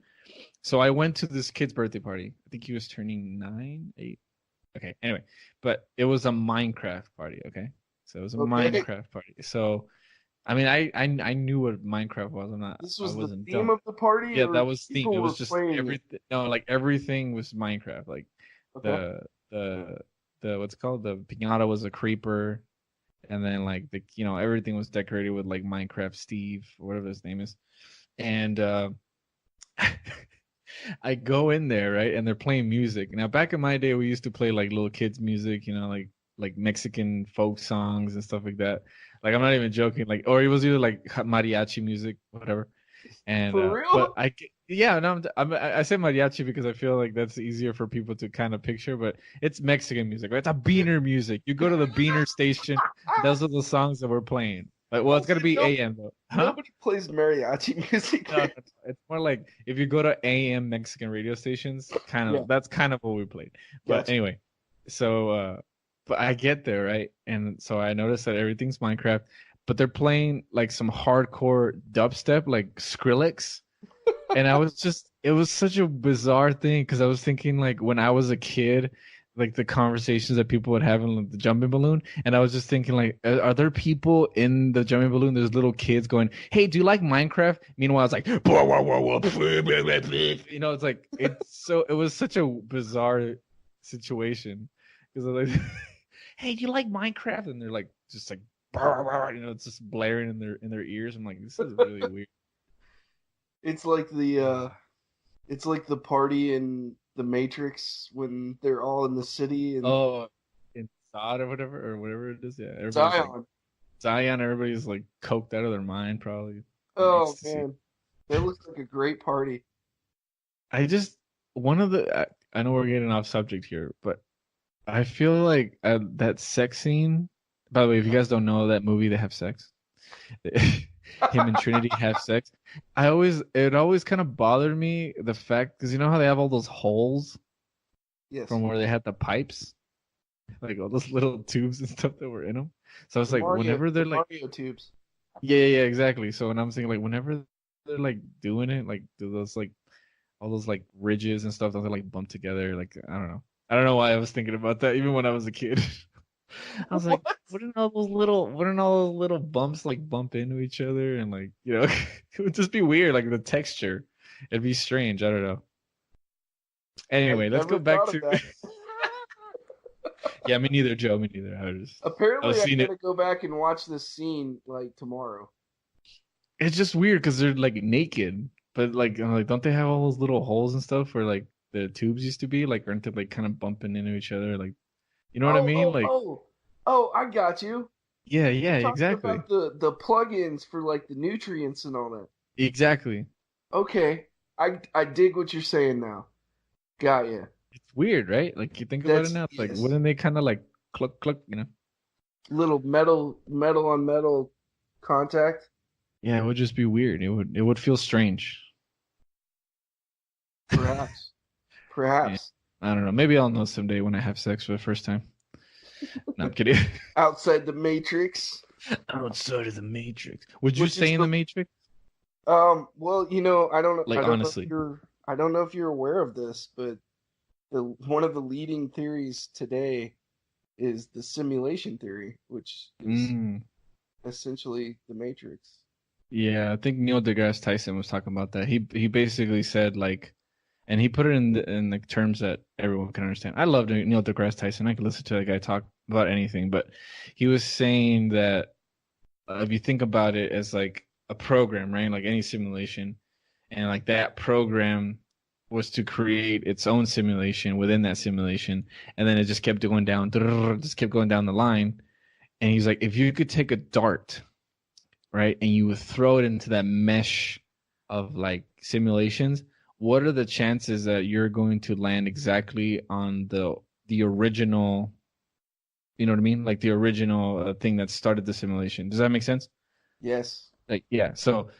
So I went to this kid's birthday party. I think he was turning 9, 8. Okay, anyway, but it was a Minecraft party. Okay, so it was a Okay. Minecraft party. So I mean, I knew what Minecraft was. This I was the wasn't theme dumb. of the party, Yeah, or that was theme. people It were was just playing it. everything. No, like everything was Minecraft. Like Okay. the the the what's it called, the piñata was a creeper, and then like everything was decorated with like Minecraft Steve or whatever his name is, and I go in there, right, and they're playing music. Now, back in my day, we used to play like little kids' music, like Mexican folk songs and stuff like that. Like I'm not even joking. Like, or it was either like mariachi music, whatever. And For but real? yeah, no, I say mariachi because I feel like that's easier for people to kind of picture. But it's Mexican music, right? It's a beaner music. You go to the beaner station, those are the songs that we're playing. Like, well, I it's gonna said be no. AM though, huh? Nobody plays mariachi music, No, no, man. no. It's more like if you go to AM Mexican radio stations, Yeah, that's kind of what we played. But gotcha. anyway, so but I get there, right? And so I noticed that everything's Minecraft, but they're playing like some hardcore dubstep, like Skrillex. And it was such a bizarre thing because I was thinking like when I was a kid, like the conversations that people would have in like, the jumping balloon, and I was just thinking like, are there people in the jumping balloon? There's little kids going, "Hey, do you like Minecraft?" Meanwhile, it's like, it's like it was such a bizarre situation because like, "Hey, do you like Minecraft?" And they're like, just like, it's just blaring in their ears. I'm like, this is really weird. It's like it's like the party in the Matrix when they're all in the city and Oh, in Sod or whatever it is. Yeah, everybody's like Zion. Zion. Everybody's like coked out of their mind, probably on Oh ecstasy. man, that looks like a great party. I just one of the. I know we're getting off subject here, but I feel like that sex scene. By the way, if you guys don't know that movie, they have sex. Him and Trinity have sex. It always kind of bothered me the fact because you know how they have all those holes Yes, from where they had the pipes, like all those little tubes and stuff that were in them. So it's the like whenever The they're like, Mario tubes. yeah, exactly. So when I'm thinking like whenever they're like doing it, like do those like all those like ridges and stuff that they like bump together, like I don't know. I don't know why I was thinking about that even when I was a kid. I was like, What? wouldn't all those little bumps like bump into each other and like it would just be weird, like the texture. It'd be strange. I don't know. I Anyway, let's go never back thought of to that. yeah, me neither, Joe. Me neither. I was Apparently, I seeing it. gotta go back and watch this scene like tomorrow. It's just weird because they're like naked, but like I'm like, don't they have all those little holes and stuff where like the tubes used to be? Like, aren't they like kind of bumping into each other? Like, you know what I Oh, mean? oh, Like, oh, oh! I got you. yeah, You're talking exactly, about the plugins for like the nutrients and all that. exactly. Okay, I dig what you're saying now. Got ya. It's weird, right? Like you think about it That's now, it's like yes. wouldn't they kind of like cluck cluck? Little metal on metal contact. Yeah, it would just be weird. It would feel strange. Perhaps. Yeah, Perhaps. I don't know. Maybe I'll know someday when I have sex for the first time. No, I'm kidding. Outside the matrix, Outside of the Matrix. Would you which is stay in the the Matrix? well, Like honestly. I don't know if you're aware of this, but the one of the leading theories today is the simulation theory, which is Mm. essentially the matrix. Yeah, I think Neil deGrasse Tyson was talking about that. He basically said like, and he put it in the terms that everyone can understand. I love Neil deGrasse Tyson. I could listen to that guy talk about anything, but he was saying that if you think about it as like a program, right? Like any simulation, and like that program was to create its own simulation within that simulation, and then it just kept going down, just kept going down the line. And he's like, if you could take a dart, right? And you would throw it into that mesh of like simulations. What are the chances that you're going to land exactly on the original? You know what I mean? Like the original thing that started the simulation. Does that make sense? Yes. Like yeah. So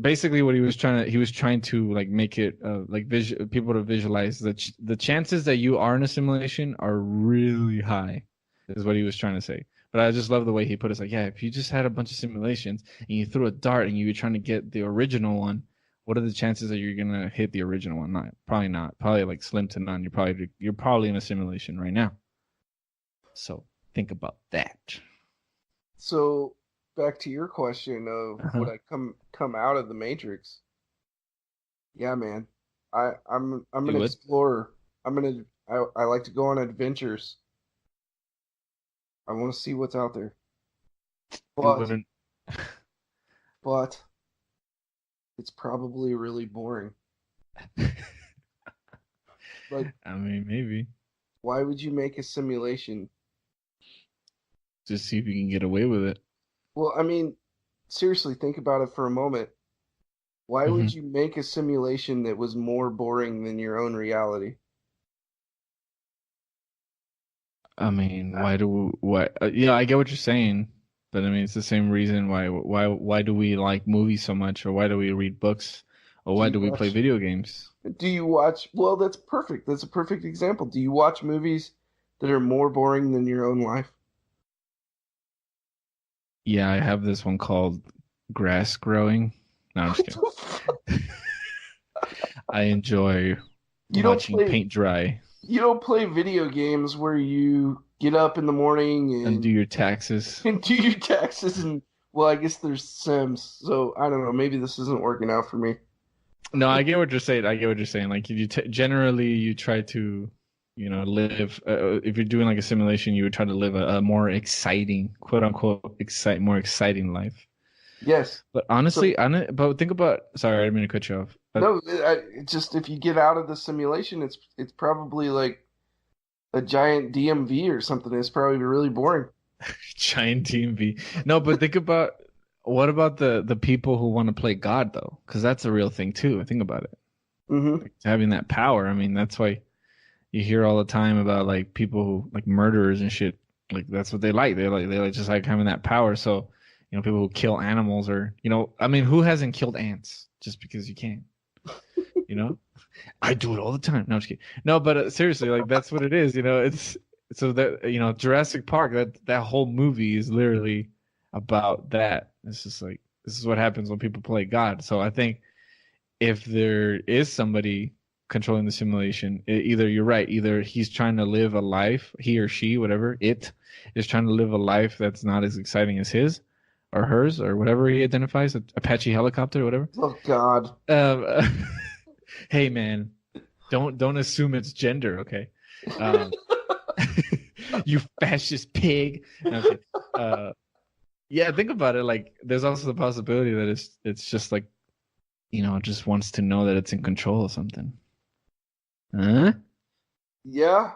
basically, what he was trying to like make it like people to visualize that the chances that you are in a simulation are really high. is what he was trying to say. But I just love the way he put it. It's like, yeah, if you just had a bunch of simulations and you threw a dart and you were trying to get the original one, what are the chances that you're gonna hit the original one? Not probably not. Probably like slim to none. You're probably in a simulation right now. So think about that. So back to your question of would Uh-huh. I come out of the Matrix? Yeah, man. I'm an You would? explorer. I like to go on adventures. I want to see what's out there. You But wouldn't? but it's probably really boring. Like, I mean, maybe. why would you make a simulation? Just see if you can get away with it. Well, I mean, seriously, think about it for a moment. Why Hmm. would you make a simulation that was more boring than your own reality? I mean, Uh, why? Yeah, I get what you're saying, but I mean, it's the same reason why do we like movies so much, or why do we read books, or Do why you do we play watch? video games? Do you watch? Well, that's perfect. That's a perfect example. Do you watch movies that are more boring than your own life? Yeah, I have this one called Grass Growing. No, I'm just What kidding. the fuck? I enjoy You don't watching play paint dry you don't play video games where you get up in the morning and do and your taxes. and do your taxes and well, I guess there's Sims. So I don't know, maybe this isn't working out for me. No, I get what you're saying. I get what you're saying. Like generally, you try to, live. If you're doing like a simulation, you would try to live a more exciting, quote unquote, more exciting life. Yes. But So honestly, but think about. Sorry, I didn't mean to cut you off. But no, it's just if you get out of the simulation, it's probably like a giant DMV or something. It's probably really boring. giant DMV. No, but think about what about the people who want to play God though? Because that's a real thing too. Think about it. Hmm. Like, having that power. I mean, that's why you hear all the time about like people who like murderers and shit. Like that's what they like. They like just like having that power. So people who kill animals or I mean, who hasn't killed ants just because you can? You know, I do it all the time. No, I'm just kidding. No, but seriously, like that's what it is. It's so that Jurassic Park. That whole movie is literally about that. It's just like this is what happens when people play God. So I think if there is somebody controlling the simulation, either you're right, either he's trying to live a life, he or she, whatever, it is trying to live a life that's not as exciting as his or hers or whatever he identifies, Apache helicopter, whatever. Oh God. Um, hey man, don't assume it's gender, okay? Um, you fascist pig. No, okay. Yeah, think about it. Like, there's also the possibility that it's just like just wants to know that it's in control of something. Huh? Yeah.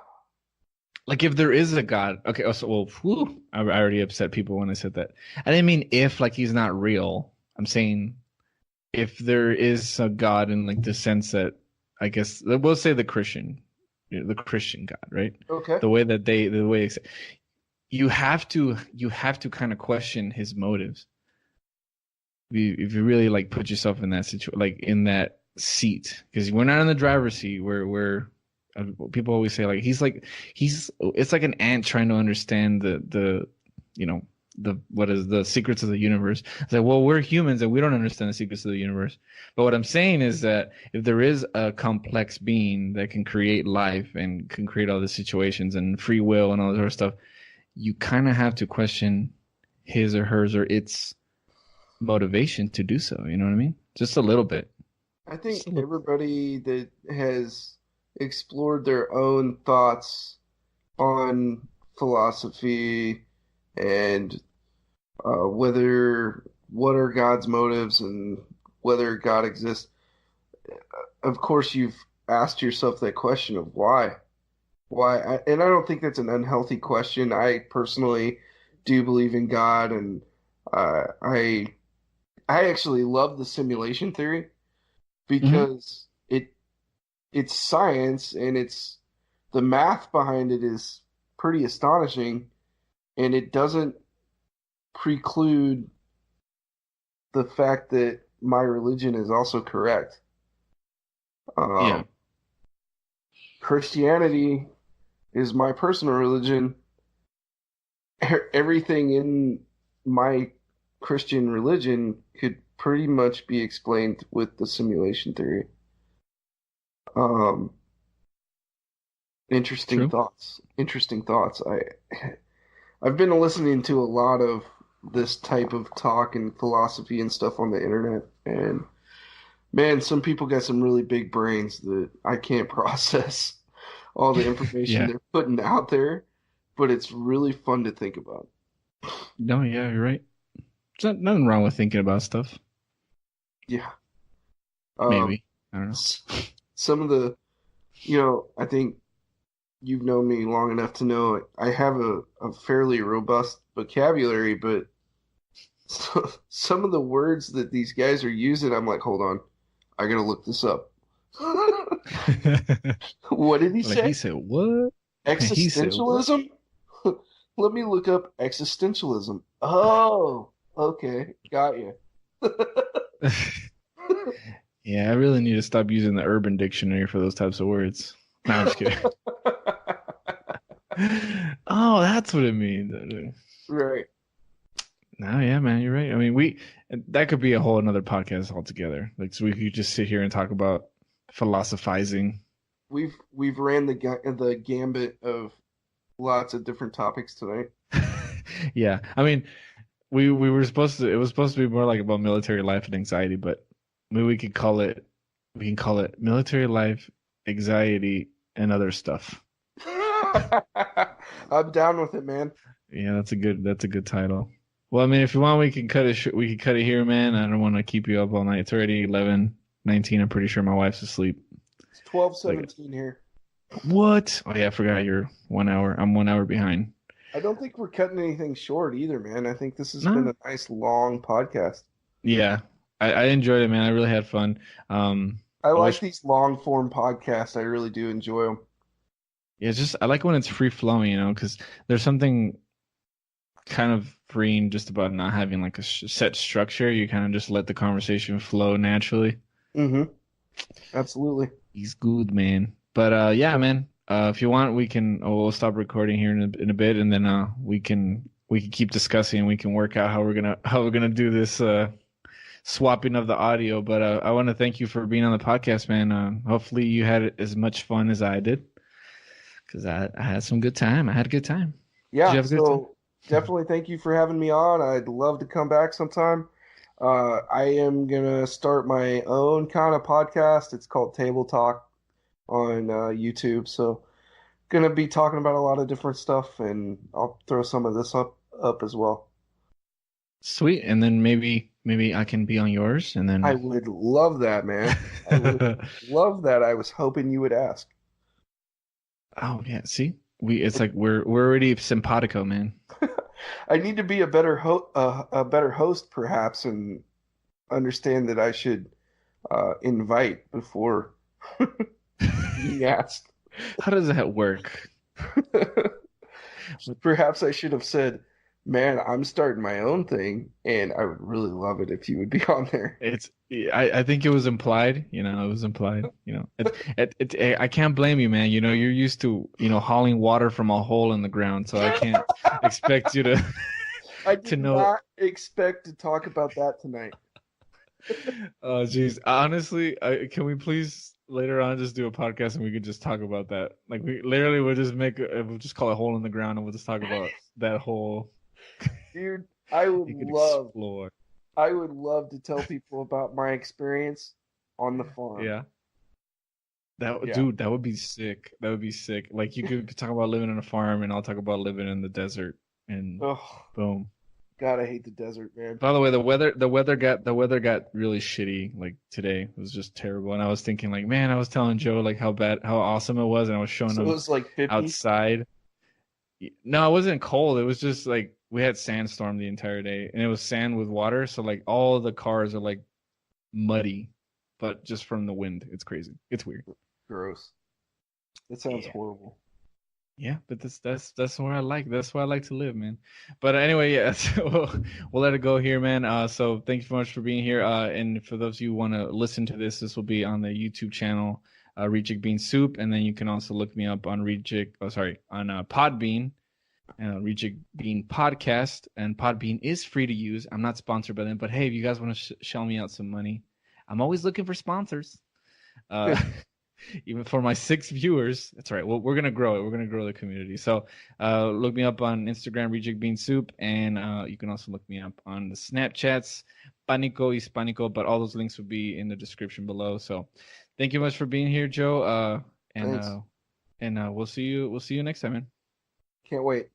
Like if there is a God, okay. Also, well, whew, I already upset people when I said that. I didn't mean if, like he's not real. I'm saying if there is a God in like the sense that I guess we'll say the Christian God, right? Okay. The way you have to kind of question his motives. If you really like put yourself in that situation, like in that seat, because we're not in the driver's seat. People always say he's it's like an ant trying to understand the you know the what is the secrets of the universe. It's like, well, we're humans and we don't understand the secrets of the universe. But what I'm saying is that if there is a complex being that can create life and can create all the situations and free will and all this other stuff, you kind of have to question his or hers or its motivation to do so. You know what I mean? Just a little bit. I Just think a little. everybody that has explored their own thoughts on philosophy and whether what are God's motives and whether God exists, of course you've asked yourself that question of why. And I don't think that's an unhealthy question. I personally do believe in God, and I actually love the simulation theory Hmm. because it's science and it's the math behind it is pretty astonishing, and it doesn't preclude the fact that my religion is also correct. Yeah. Um, Christianity is my personal religion, everything in my Christian religion could pretty much be explained with the simulation theory. Um, interesting True. thoughts. Interesting thoughts. I've been listening to a lot of this type of talk and philosophy and stuff on the internet, and man, some people got some really big brains that I can't process all the information Yeah. they're putting out there, but it's really fun to think about. No, yeah, you're right. There's nothing wrong with thinking about stuff. Yeah. Um, Maybe. I don't know. some of the, I think you've known me long enough to know I have a fairly robust vocabulary, but some of the words that these guys are using, I'm like, hold on, I gotta look this up. What did he Like he say? said, what? He said, what? Existentialism? Let me look up existentialism. Oh, okay, got you. Yeah, I really need to stop using the Urban Dictionary for those types of words. No, I'm just kidding. Oh, that's what it means. Right. No, yeah, man, you're right. I mean, that could be a whole another podcast altogether. Like, so we could just sit here and talk about philosophizing. We've ran the gambit of lots of different topics tonight. Yeah, I mean, we were supposed to. It was supposed to be more like about military life and anxiety, but maybe we could call it. We can call it military life, anxiety, and other stuff. I'm down with it, man. Yeah, that's a good title. Well, I mean, if you want, we can cut it. We can cut it here, man. I don't want to keep you up all night. It's already 11:19. I'm pretty sure my wife's asleep. It's Like, 12:17 here. what? Oh yeah, I forgot you're 1 hour. I'm 1 hour behind. I don't think we're cutting anything short either, man. I think this has been No. a nice long podcast. Yeah, I enjoyed it, man. I really had fun. I I like wish. these long form podcasts. I really do enjoy them. Yeah, it's just I like when it's free flowing, because there's something kind of freeing just about not having like a set structure. You kind of just let the conversation flow naturally. Mm-hmm. Absolutely. He's good, man. But yeah, man. If you want, we can. Oh, we'll stop recording here in a bit, and then we can keep discussing. We can work out how we're gonna do this swapping of the audio. But I want to thank you for being on the podcast, man. Hopefully, you had as much fun as I did, because I had some good time. I had a good time. Did you Yeah, have a good time? so definitely thank you for having me on. I'd love to come back sometime. I am gonna start my own kind of podcast. It's called Table Talk on YouTube. So gonna be talking about a lot of different stuff, and I'll throw some of this up as well. Sweet. And then maybe I can be on yours, and I then. would love that, man. I would love that. I was hoping you would ask. Oh yeah, see, it's like we're already simpatico, man. I need to be a better host, perhaps, and understand that I should invite before being asked. How does that work? Perhaps I should have said, "Man, I'm starting my own thing, and I would really love it if you would be on there." I think it was implied, it was implied, I can't blame you, man. You're used to, hauling water from a hole in the ground, so I can't expect you to I to did know. not expect to talk about that tonight. Oh, geez. Honestly, can we please later on just do a podcast and we could just talk about that? Like we literally we'll just we'll just call it hole in the ground and we'll just talk about that hole. Dude, You could explore. I would love to tell people about my experience on the farm. Yeah. Yeah. Dude, that would be sick. That would be sick. Like you could talk about living on a farm and I'll talk about living in the desert and Oh, boom. God, I hate the desert, man. By the way, the weather got really shitty like today. It was just terrible. And I was thinking like, man, I was telling Joe like how awesome it was and I was showing So it him was like 50. outside. No, it wasn't cold. It was just like we had sandstorm the entire day and it was sand with water, so like all the cars are like muddy, but just from the wind. It's crazy. It's weird. Gross. That sounds Yeah. horrible. Yeah, but that's where I like. That's where I like to live, man. But anyway, yeah, so we'll let it go here, man. So thank you so much for being here. And for those of you who want to listen to this will be on the YouTube channel, Reject Bean Soup, and then you can also look me up on Reject. Oh, sorry, on Podbean, Reject Bean Podcast, and Podbean is free to use. I'm not sponsored by them, but hey, if you guys want to shell me out some money, I'm always looking for sponsors. Even for my 6 viewers, that's right. Well, we're gonna grow it. We're gonna grow the community. So, look me up on Instagram, Reject Bean Soup, and you can also look me up on the Snapchats, Panico Hispanico. But all those links will be in the description below. So, thank you much for being here, Joe. Thanks. And we'll see you. We'll see you next time, man. Can't wait.